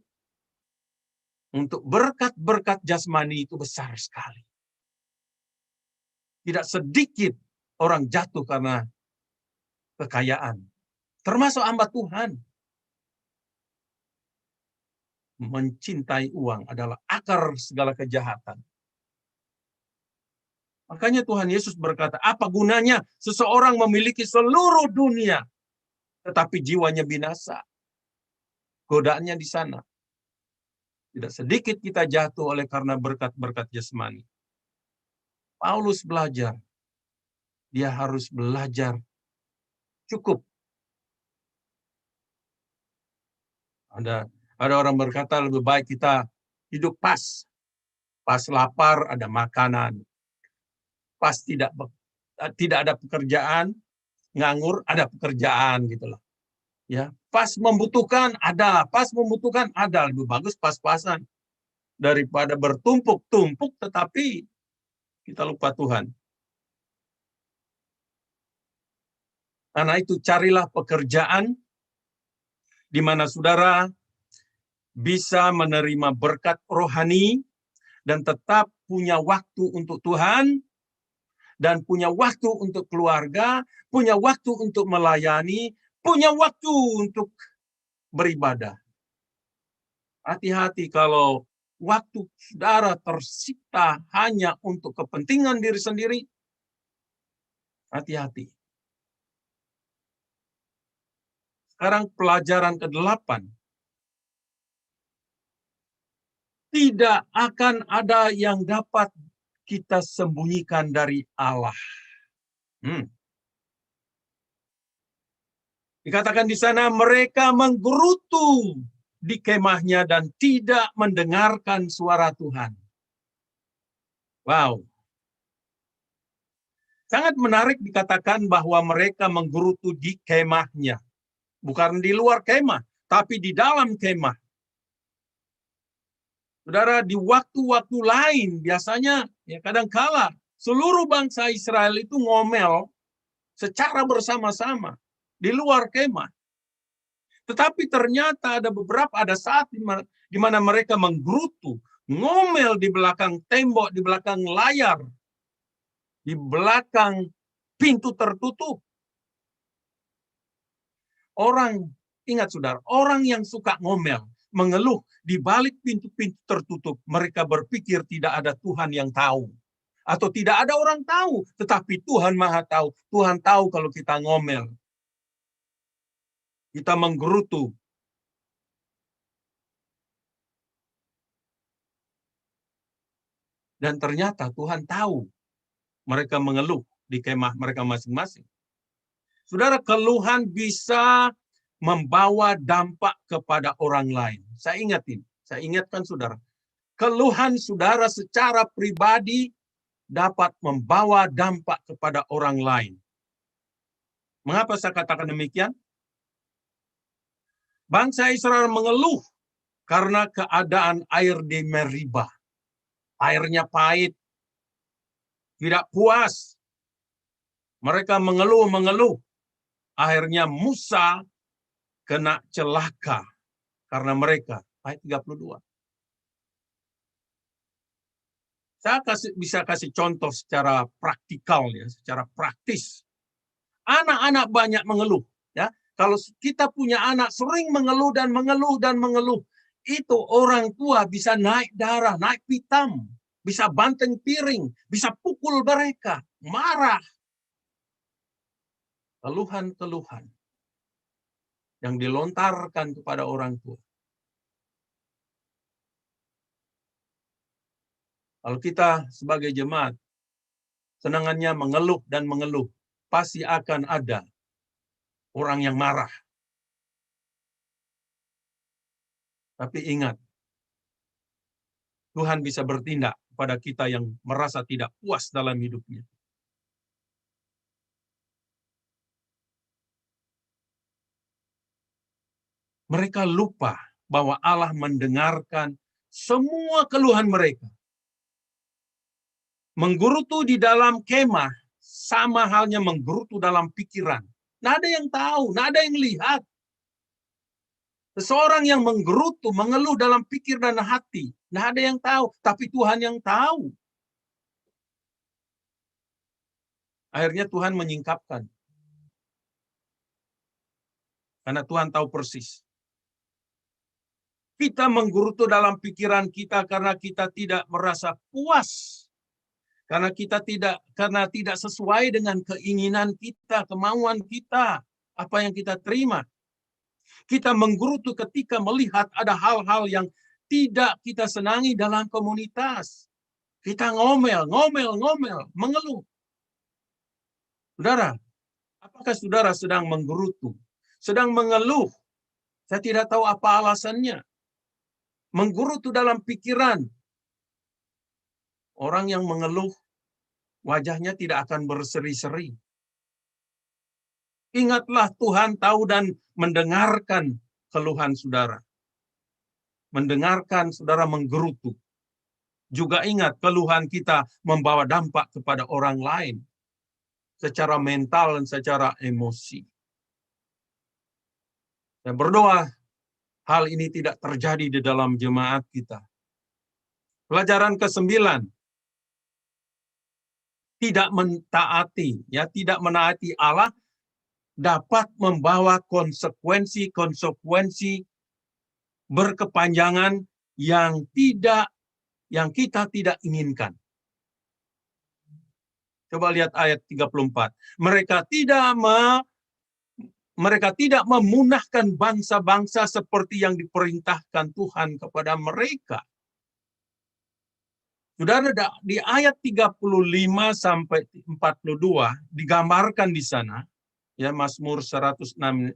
untuk berkat-berkat jasmani itu besar sekali. Tidak sedikit orang jatuh karena kekayaan. Termasuk hamba Tuhan. Mencintai uang adalah akar segala kejahatan. Makanya Tuhan Yesus berkata, apa gunanya seseorang memiliki seluruh dunia, tetapi jiwanya binasa? Godaannya di sana. Tidak sedikit kita jatuh oleh karena berkat-berkat jasmani. Paulus belajar. Dia harus belajar cukup. Ada orang berkata lebih baik kita hidup pas. Pas lapar ada makanan. Pas tidak ada pekerjaan, nganggur ada pekerjaan gitu loh. Ya, pas membutuhkan ada, lebih bagus pas-pasan daripada bertumpuk-tumpuk tetapi kita lupa Tuhan. Karena itu carilah pekerjaan di mana saudara bisa menerima berkat rohani dan tetap punya waktu untuk Tuhan, dan punya waktu untuk keluarga, punya waktu untuk melayani, punya waktu untuk beribadah. Hati-hati kalau waktu saudara tersita hanya untuk kepentingan diri sendiri. Hati-hati. Sekarang pelajaran ke-8. Tidak akan ada yang dapat kita sembunyikan dari Allah. Dikatakan di sana mereka menggerutu di kemahnya dan tidak mendengarkan suara Tuhan. Wow. Sangat menarik dikatakan bahwa mereka menggerutu di kemahnya. Bukan di luar kemah, tapi di dalam kemah. Saudara, di waktu-waktu lain biasanya ya kadangkala seluruh bangsa Israel itu ngomel secara bersama-sama di luar kemah. Tetapi ternyata ada saat di mana mereka menggerutu, ngomel di belakang tembok, di belakang layar, di belakang pintu tertutup. Ingat saudara, orang yang suka ngomel, mengeluh di balik pintu-pintu tertutup, mereka berpikir tidak ada Tuhan yang tahu. Atau tidak ada orang tahu, tetapi Tuhan Maha tahu. Tuhan tahu kalau kita ngomel. Kita menggerutu. Dan ternyata Tuhan tahu mereka mengeluh di kemah mereka masing-masing. Saudara, keluhan bisa membawa dampak kepada orang lain. Saya ingatkan saudara, keluhan saudara secara pribadi dapat membawa dampak kepada orang lain. Mengapa saya katakan demikian? Bangsa Israel mengeluh karena keadaan air di Meribah. Airnya pahit, tidak puas. Mereka mengeluh. Akhirnya Musa kena celaka karena mereka. Ayat 32. Saya bisa kasih contoh secara praktikal, ya, secara praktis. Anak-anak banyak mengeluh. Ya, kalau kita punya anak sering mengeluh dan mengeluh, itu orang tua bisa naik darah, naik pitam, bisa banteng piring, bisa pukul mereka, marah. Keluhan-keluhan yang dilontarkan kepada orang tua. Kalau kita sebagai jemaat senangannya mengeluh dan mengeluh, pasti akan ada orang yang marah. Tapi ingat, Tuhan bisa bertindak pada kita yang merasa tidak puas dalam hidupnya. Mereka lupa bahwa Allah mendengarkan semua keluhan mereka. Menggerutu di dalam kemah sama halnya menggerutu dalam pikiran. Nggak ada yang tahu, nggak ada yang lihat. Seseorang yang menggerutu, mengeluh dalam pikir dan hati, nggak ada yang tahu, tapi Tuhan yang tahu. Akhirnya Tuhan menyingkapkan. Karena Tuhan tahu persis. Kita menggerutu dalam pikiran kita karena kita tidak merasa puas. Karena tidak sesuai dengan keinginan kita, kemauan kita, apa yang kita terima. Kita menggerutu ketika melihat ada hal-hal yang tidak kita senangi dalam komunitas. Kita ngomel, mengeluh. Saudara, apakah saudara sedang menggerutu? Sedang mengeluh? Saya tidak tahu apa alasannya. Menggerutu dalam pikiran. Orang yang mengeluh, wajahnya tidak akan berseri-seri. Ingatlah Tuhan tahu dan mendengarkan keluhan saudara. Mendengarkan saudara menggerutu. Juga ingat keluhan kita membawa dampak kepada orang lain. Secara mental dan secara emosi. Saya berdoa hal ini tidak terjadi di dalam jemaat kita. Pelajaran ke-9. Tidak menaati Allah dapat membawa konsekuensi berkepanjangan yang kita tidak inginkan. Coba lihat ayat 34. Mereka tidak memunahkan bangsa-bangsa seperti yang diperintahkan Tuhan kepada mereka. Saudara, di ayat 35 sampai 42 digambarkan di sana, ya Mazmur 106 35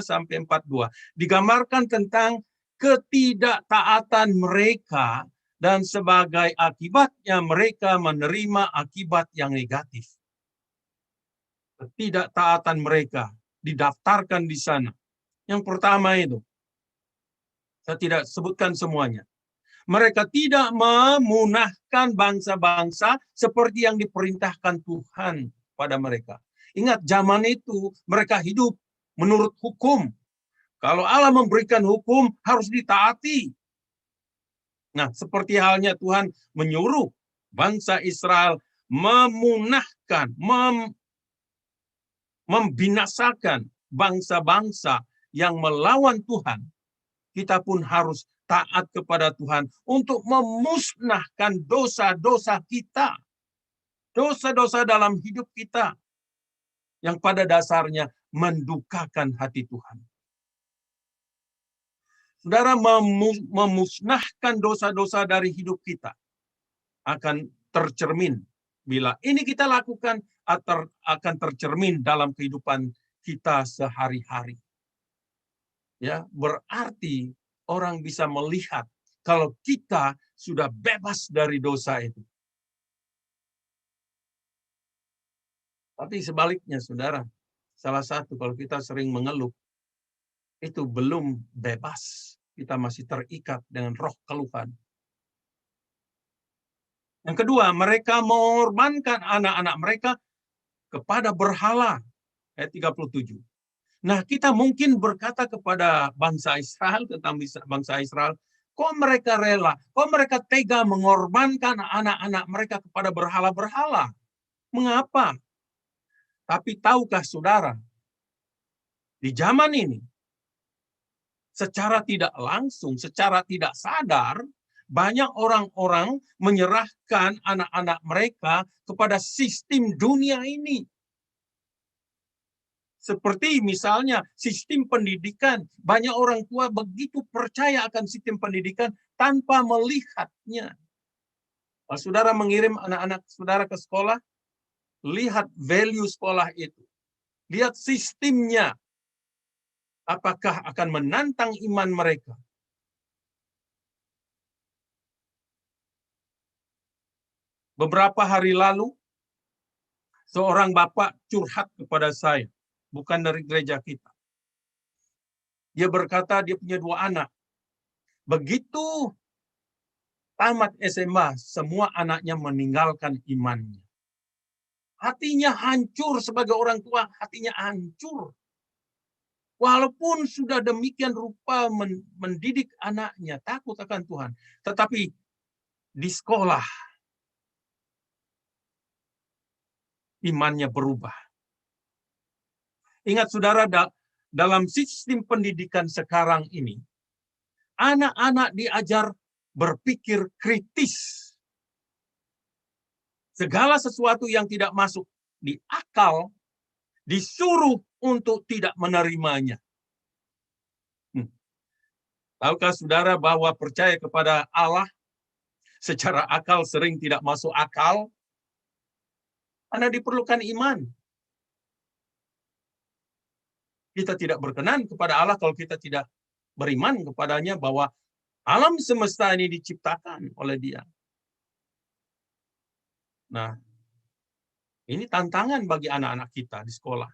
sampai 42, digambarkan tentang ketidaktaatan mereka dan sebagai akibatnya mereka menerima akibat yang negatif. Ketidaktaatan mereka didaftarkan di sana. Yang pertama itu, saya tidak sebutkan semuanya. Mereka tidak memunahkan bangsa-bangsa seperti yang diperintahkan Tuhan pada mereka. Ingat, zaman itu mereka hidup menurut hukum. Kalau Allah memberikan hukum, harus ditaati. Nah, seperti halnya Tuhan menyuruh bangsa Israel memunahkan, membinasakan bangsa-bangsa yang melawan Tuhan. Kita pun harus taat kepada Tuhan untuk memusnahkan dosa-dosa kita. Dosa-dosa dalam hidup kita yang pada dasarnya mendukakan hati Tuhan. Saudara, memusnahkan dosa-dosa dari hidup kita akan tercermin. Bila ini kita lakukan, akan tercermin dalam kehidupan kita sehari-hari. Ya, berarti orang bisa melihat kalau kita sudah bebas dari dosa itu. Tapi sebaliknya, saudara, salah satu kalau kita sering mengeluh, itu belum bebas. Kita masih terikat dengan roh keluhan. Yang kedua, mereka mengorbankan anak-anak mereka kepada berhala. Ayat 37. Nah, kita mungkin berkata kepada bangsa Israel, tentang bangsa Israel, kok mereka rela, kok mereka tega mengorbankan anak-anak mereka kepada berhala-berhala? Mengapa? Tapi tahukah saudara, di zaman ini, secara tidak langsung, secara tidak sadar, banyak orang-orang menyerahkan anak-anak mereka kepada sistem dunia ini. Seperti misalnya sistem pendidikan. Banyak orang tua begitu percaya akan sistem pendidikan tanpa melihatnya. Kalau saudara mengirim anak-anak saudara ke sekolah, lihat value sekolah itu. Lihat sistemnya. Apakah akan menantang iman mereka? Beberapa hari lalu, seorang bapak curhat kepada saya, bukan dari gereja kita. Dia berkata dia punya 2 anak. Begitu tamat SMA, semua anaknya meninggalkan imannya. Hatinya hancur sebagai orang tua, hatinya hancur. Walaupun sudah demikian rupa mendidik anaknya, takut akan Tuhan. Tetapi di sekolah, imannya berubah. Ingat saudara, dalam sistem pendidikan sekarang ini, anak-anak diajar berpikir kritis. Segala sesuatu yang tidak masuk di akal, disuruh untuk tidak menerimanya. Tahukah saudara bahwa percaya kepada Allah secara akal sering tidak masuk akal? Karena diperlukan iman. Kita tidak berkenan kepada Allah kalau kita tidak beriman kepadanya bahwa alam semesta ini diciptakan oleh Dia. Nah, ini tantangan bagi anak-anak kita di sekolah.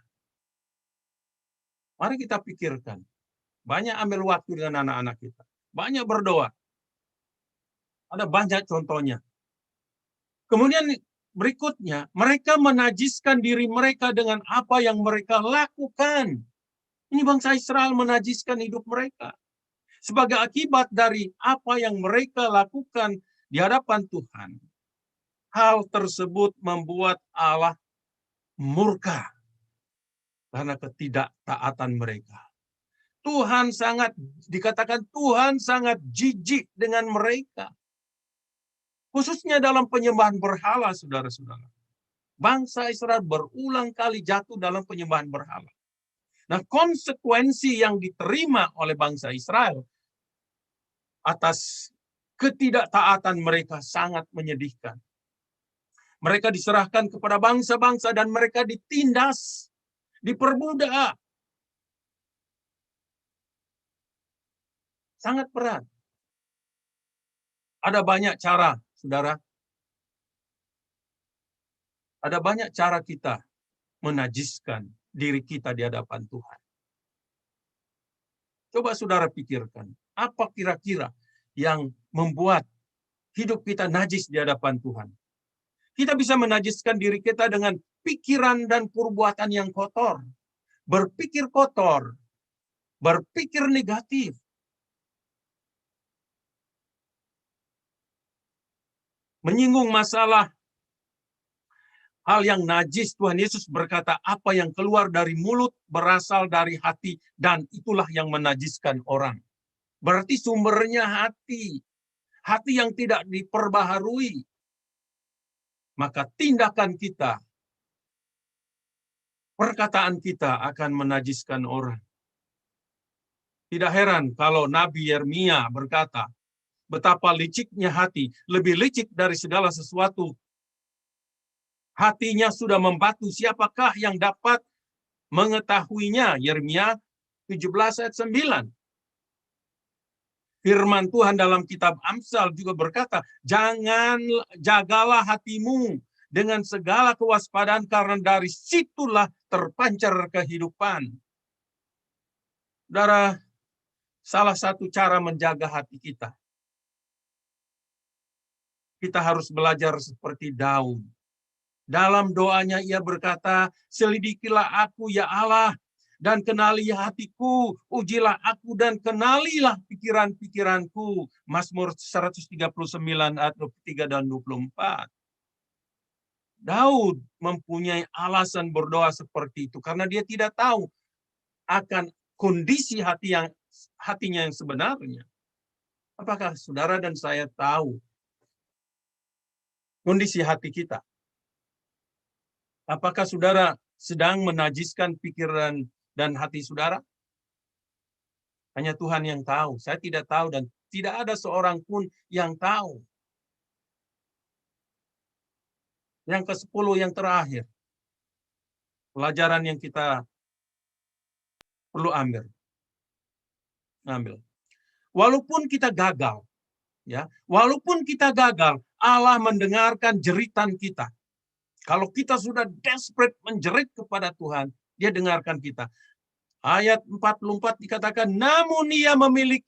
Mari kita pikirkan. Banyak ambil waktu dengan anak-anak kita. Banyak berdoa. Ada banyak contohnya. Kemudian berikutnya, mereka menajiskan diri mereka dengan apa yang mereka lakukan. Ini bangsa Israel menajiskan hidup mereka. Sebagai akibat dari apa yang mereka lakukan di hadapan Tuhan. Hal tersebut membuat Allah murka karena ketidaktaatan mereka. Dikatakan Tuhan sangat jijik dengan mereka. Khususnya dalam penyembahan berhala, saudara-saudara. Bangsa Israel berulang kali jatuh dalam penyembahan berhala. Nah, konsekuensi yang diterima oleh bangsa Israel atas ketidaktaatan mereka sangat menyedihkan. Mereka diserahkan kepada bangsa-bangsa dan mereka ditindas, diperbudak. Sangat berat. Ada banyak cara, saudara. Ada banyak cara kita menajiskan diri kita di hadapan Tuhan. Coba saudara pikirkan, apa kira-kira yang membuat hidup kita najis di hadapan Tuhan? Kita bisa menajiskan diri kita dengan pikiran dan perbuatan yang kotor. Berpikir kotor, berpikir negatif. Menyinggung masalah hal yang najis, Tuhan Yesus berkata, apa yang keluar dari mulut berasal dari hati, dan itulah yang menajiskan orang. Berarti sumbernya hati. Hati yang tidak diperbaharui. Maka tindakan kita, perkataan kita akan menajiskan orang. Tidak heran kalau Nabi Yeremia berkata, betapa liciknya hati, lebih licik dari segala sesuatu. Hatinya sudah membatu, siapakah yang dapat mengetahuinya? Yeremia 17 ayat 9. Firman Tuhan dalam kitab Amsal juga berkata, jagalah hatimu dengan segala kewaspadaan karena dari situlah terpancar kehidupan. Saudara, salah satu cara menjaga hati kita harus belajar seperti Daud. Dalam doanya ia berkata, selidikilah aku ya Allah, dan kenali hatiku, ujilah aku dan kenalilah pikiran-pikiranku. Mazmur 139 ayat 23 dan 24. Daud mempunyai alasan berdoa seperti itu karena dia tidak tahu akan kondisi hatinya yang sebenarnya. Apakah saudara dan saya tahu kondisi hati kita? Apakah saudara sedang menajiskan pikiran dan hati saudara? Hanya Tuhan yang tahu. Saya tidak tahu dan tidak ada seorang pun yang tahu. Yang ke-10 yang terakhir. Pelajaran yang kita perlu ambil. Walaupun kita gagal, ya, walaupun kita gagal, Allah mendengarkan jeritan kita. Kalau kita sudah desperate menjerit kepada Tuhan, dia dengarkan kita. Ayat 44 dikatakan, namun ia menilik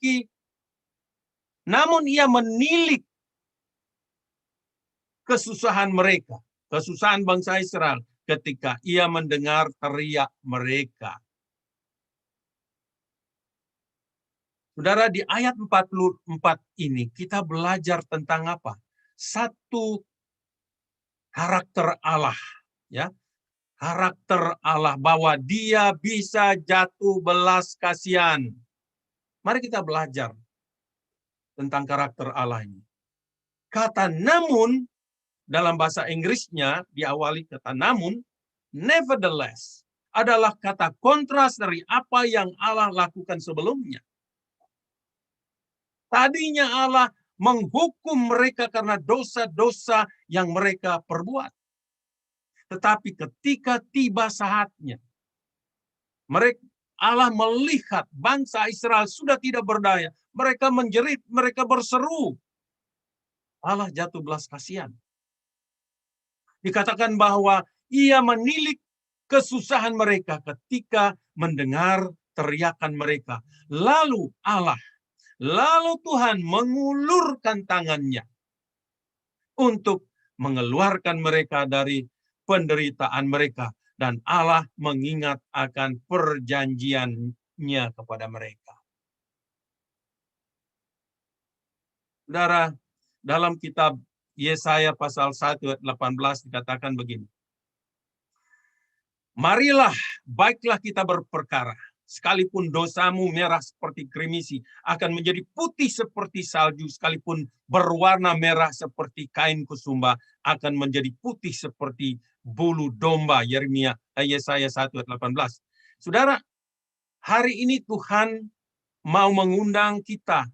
kesusahan mereka, kesusahan bangsa Israel, ketika ia mendengar teriak mereka. Saudara, di ayat 44 ini kita belajar tentang apa? Satu karakter Allah, ya. Karakter Allah bahwa dia bisa jatuh belas kasihan. Mari kita belajar tentang karakter Allah ini. Kata namun dalam bahasa Inggrisnya diawali kata namun, nevertheless adalah kata kontras dari apa yang Allah lakukan sebelumnya. Tadinya Allah menghukum mereka karena dosa-dosa yang mereka perbuat. Tetapi ketika tiba saatnya, Allah melihat bangsa Israel sudah tidak berdaya. Mereka menjerit, mereka berseru. Allah jatuh belas kasihan. Dikatakan bahwa ia menilik kesusahan mereka ketika mendengar teriakan mereka. Lalu Tuhan mengulurkan tangannya untuk mengeluarkan mereka dari penderitaan mereka. Dan Allah mengingat akan perjanjiannya kepada mereka. Saudara, dalam kitab Yesaya pasal 1 ayat 18 dikatakan begini. Marilah, baiklah kita berperkara. Sekalipun dosamu merah seperti krimisi, akan menjadi putih seperti salju. Sekalipun berwarna merah seperti kain kusumba, akan menjadi putih seperti bulu domba. Yesaya 1 ayat 18. Saudara, hari ini Tuhan mau mengundang kita.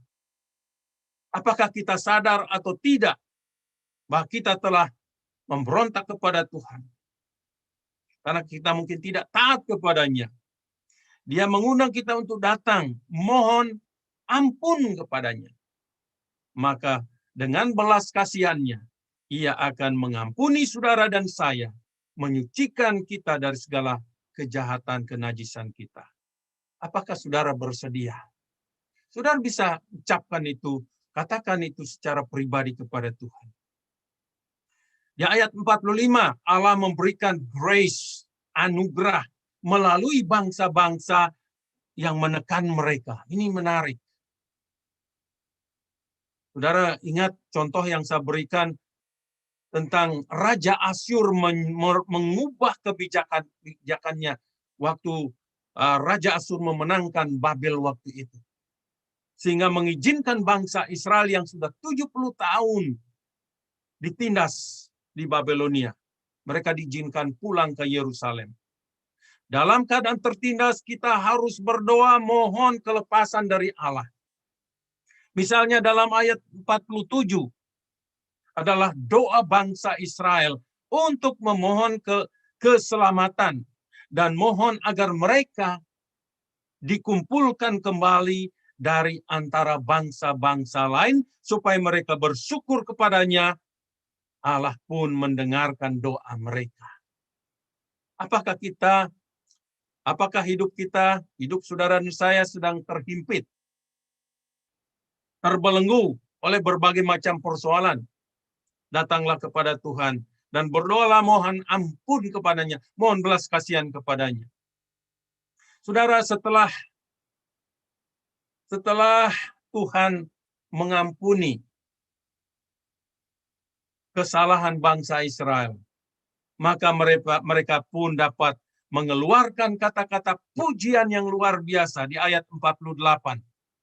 Apakah kita sadar atau tidak bahwa kita telah memberontak kepada Tuhan? Karena kita mungkin tidak taat kepadanya. Dia mengundang kita untuk datang, mohon ampun kepadanya. Maka dengan belas kasihannya, ia akan mengampuni saudara dan saya, menyucikan kita dari segala kejahatan, kenajisan kita. Apakah saudara bersedia? Saudara bisa ucapkan itu, katakan itu secara pribadi kepada Tuhan. Di ayat 45, Allah memberikan grace, anugerah, melalui bangsa-bangsa yang menekan mereka. Ini menarik. Saudara ingat contoh yang saya berikan tentang Raja Asyur mengubah kebijakannya waktu Raja Asyur memenangkan Babel waktu itu. Sehingga mengizinkan bangsa Israel yang sudah 70 tahun ditindas di Babelonia. Mereka diizinkan pulang ke Yerusalem. Dalam keadaan tertindas, kita harus berdoa mohon kelepasan dari Allah. Misalnya dalam ayat 47 adalah doa bangsa Israel untuk memohon keselamatan dan mohon agar mereka dikumpulkan kembali dari antara bangsa-bangsa lain, supaya mereka bersyukur kepadanya. Allah pun mendengarkan doa mereka. Apakah hidup kita, hidup saudara dan saya sedang terhimpit, terbelenggu oleh berbagai macam persoalan? Datanglah kepada Tuhan dan berdoalah, mohon ampun kepadanya, mohon belas kasihan kepadanya. Saudara, setelah Tuhan mengampuni kesalahan bangsa Israel, maka mereka pun dapat mengeluarkan kata-kata pujian yang luar biasa. Di ayat 48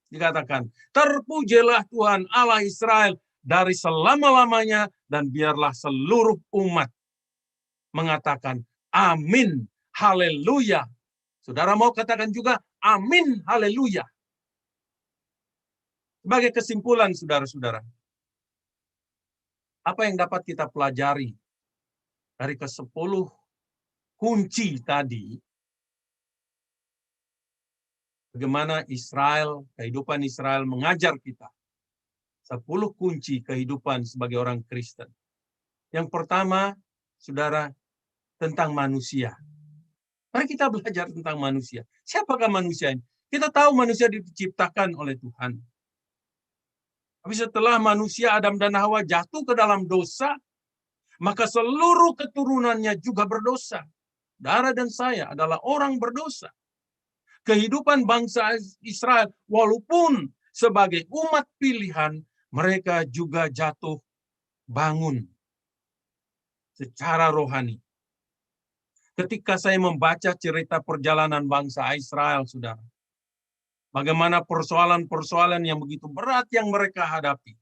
dikatakan, terpujilah Tuhan Allah Israel dari selama-lamanya, dan biarlah seluruh umat mengatakan amin, haleluya. Saudara mau katakan juga amin, haleluya. Sebagai kesimpulan, saudara-saudara, apa yang dapat kita pelajari dari ke-10 kunci tadi? Bagaimana kehidupan Israel mengajar kita 10 kunci kehidupan sebagai orang Kristen. Yang pertama, saudara, tentang manusia. Mari kita belajar tentang manusia. Siapakah manusia ini? Kita tahu manusia diciptakan oleh Tuhan. Tapi setelah manusia Adam dan Hawa jatuh ke dalam dosa, maka seluruh keturunannya juga berdosa. Saudara dan saya adalah orang berdosa. Kehidupan bangsa Israel, walaupun sebagai umat pilihan, mereka juga jatuh bangun secara rohani. Ketika saya membaca cerita perjalanan bangsa Israel, saudara, bagaimana persoalan-persoalan yang begitu berat yang mereka hadapi,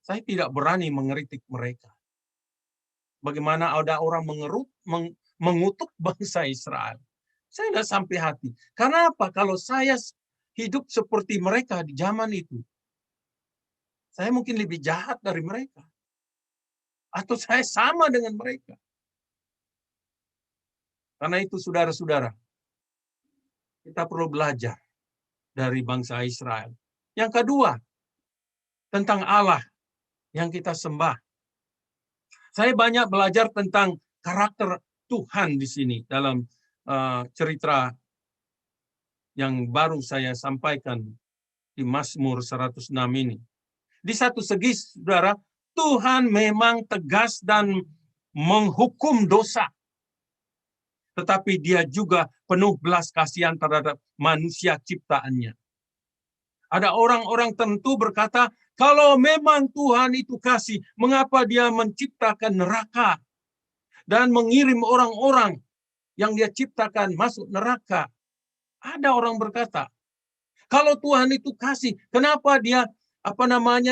saya tidak berani mengkritik mereka. Bagaimana ada orang mengutuk bangsa Israel. Saya tidak sampai hati. Karena apa? Kalau saya hidup seperti mereka di zaman itu, saya mungkin lebih jahat dari mereka. Atau saya sama dengan mereka. Karena itu, saudara-saudara, kita perlu belajar dari bangsa Israel. Yang kedua, tentang Allah yang kita sembah. Saya banyak belajar tentang karakter Tuhan di sini dalam cerita yang baru saya sampaikan di Mazmur 106 ini. Di satu segi, saudara, Tuhan memang tegas dan menghukum dosa. Tetapi dia juga penuh belas kasihan terhadap manusia ciptaannya. Ada orang-orang tentu berkata, kalau memang Tuhan itu kasih, mengapa dia menciptakan neraka dan mengirim orang-orang yang dia ciptakan masuk neraka? Ada orang berkata, kalau Tuhan itu kasih, kenapa dia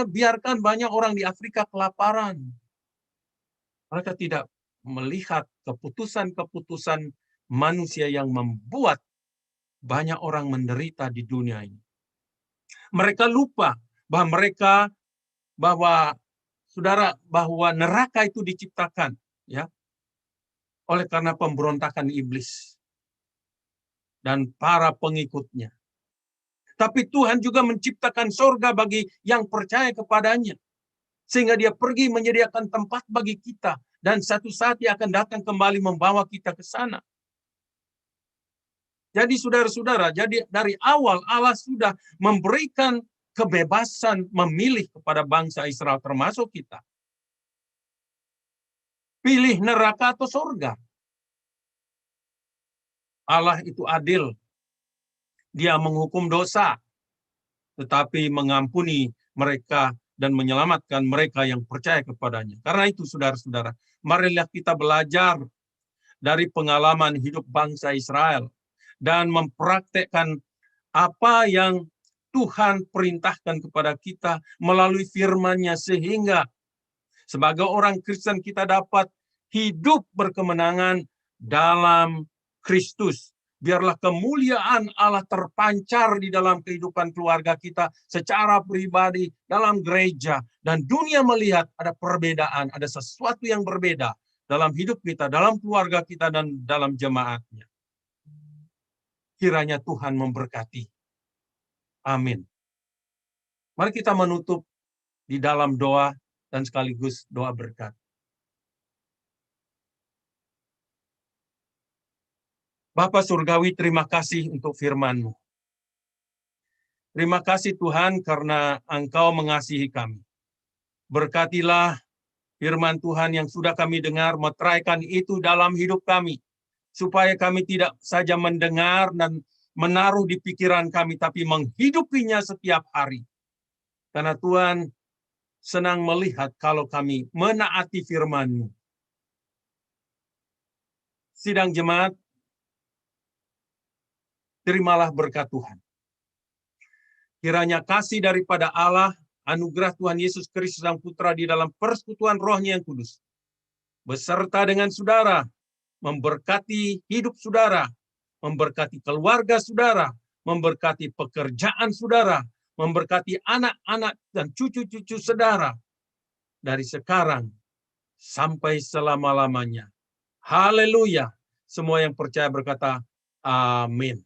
biarkan banyak orang di Afrika kelaparan? Mereka tidak melihat keputusan-keputusan manusia yang membuat banyak orang menderita di dunia ini. Mereka lupa bahwa neraka itu diciptakan, ya, oleh karena pemberontakan iblis dan para pengikutnya. Tapi Tuhan juga menciptakan surga bagi yang percaya kepadanya. Sehingga dia pergi menyediakan tempat bagi kita. Dan satu saat dia akan datang kembali membawa kita ke sana. Jadi saudara-saudara, dari awal Allah sudah memberikan kebebasan memilih kepada bangsa Israel termasuk kita. Pilih neraka atau surga. Allah itu adil. Dia menghukum dosa, tetapi mengampuni mereka dan menyelamatkan mereka yang percaya kepadanya. Karena itu, saudara-saudara, marilah kita belajar dari pengalaman hidup bangsa Israel dan mempraktekkan apa yang Tuhan perintahkan kepada kita melalui firman-Nya, sehingga sebagai orang Kristen kita dapat hidup berkemenangan dalam Kristus. Biarlah kemuliaan Allah terpancar di dalam kehidupan keluarga kita secara pribadi, dalam gereja, dan dunia melihat ada perbedaan, ada sesuatu yang berbeda dalam hidup kita, dalam keluarga kita, dan dalam jemaatnya. Kiranya Tuhan memberkati. Amin. Mari kita menutup di dalam doa dan sekaligus doa berkat. Bapa Surgawi, terima kasih untuk firman-Mu. Terima kasih Tuhan karena Engkau mengasihi kami. Berkatilah firman Tuhan yang sudah kami dengar, meteraikan itu dalam hidup kami, supaya kami tidak saja mendengar dan menaruh di pikiran kami, tapi menghidupinya setiap hari. Karena Tuhan senang melihat kalau kami menaati firman-Mu. Sidang jemaat, terimalah berkat Tuhan. Kiranya kasih daripada Allah, anugerah Tuhan Yesus Kristus Sang Putra di dalam persekutuan Roh-Nya yang kudus, beserta dengan saudara, memberkati hidup saudara, memberkati keluarga saudara, memberkati pekerjaan saudara, memberkati anak-anak dan cucu-cucu saudara, dari sekarang sampai selama-lamanya. Haleluya. Semua yang percaya berkata, amin.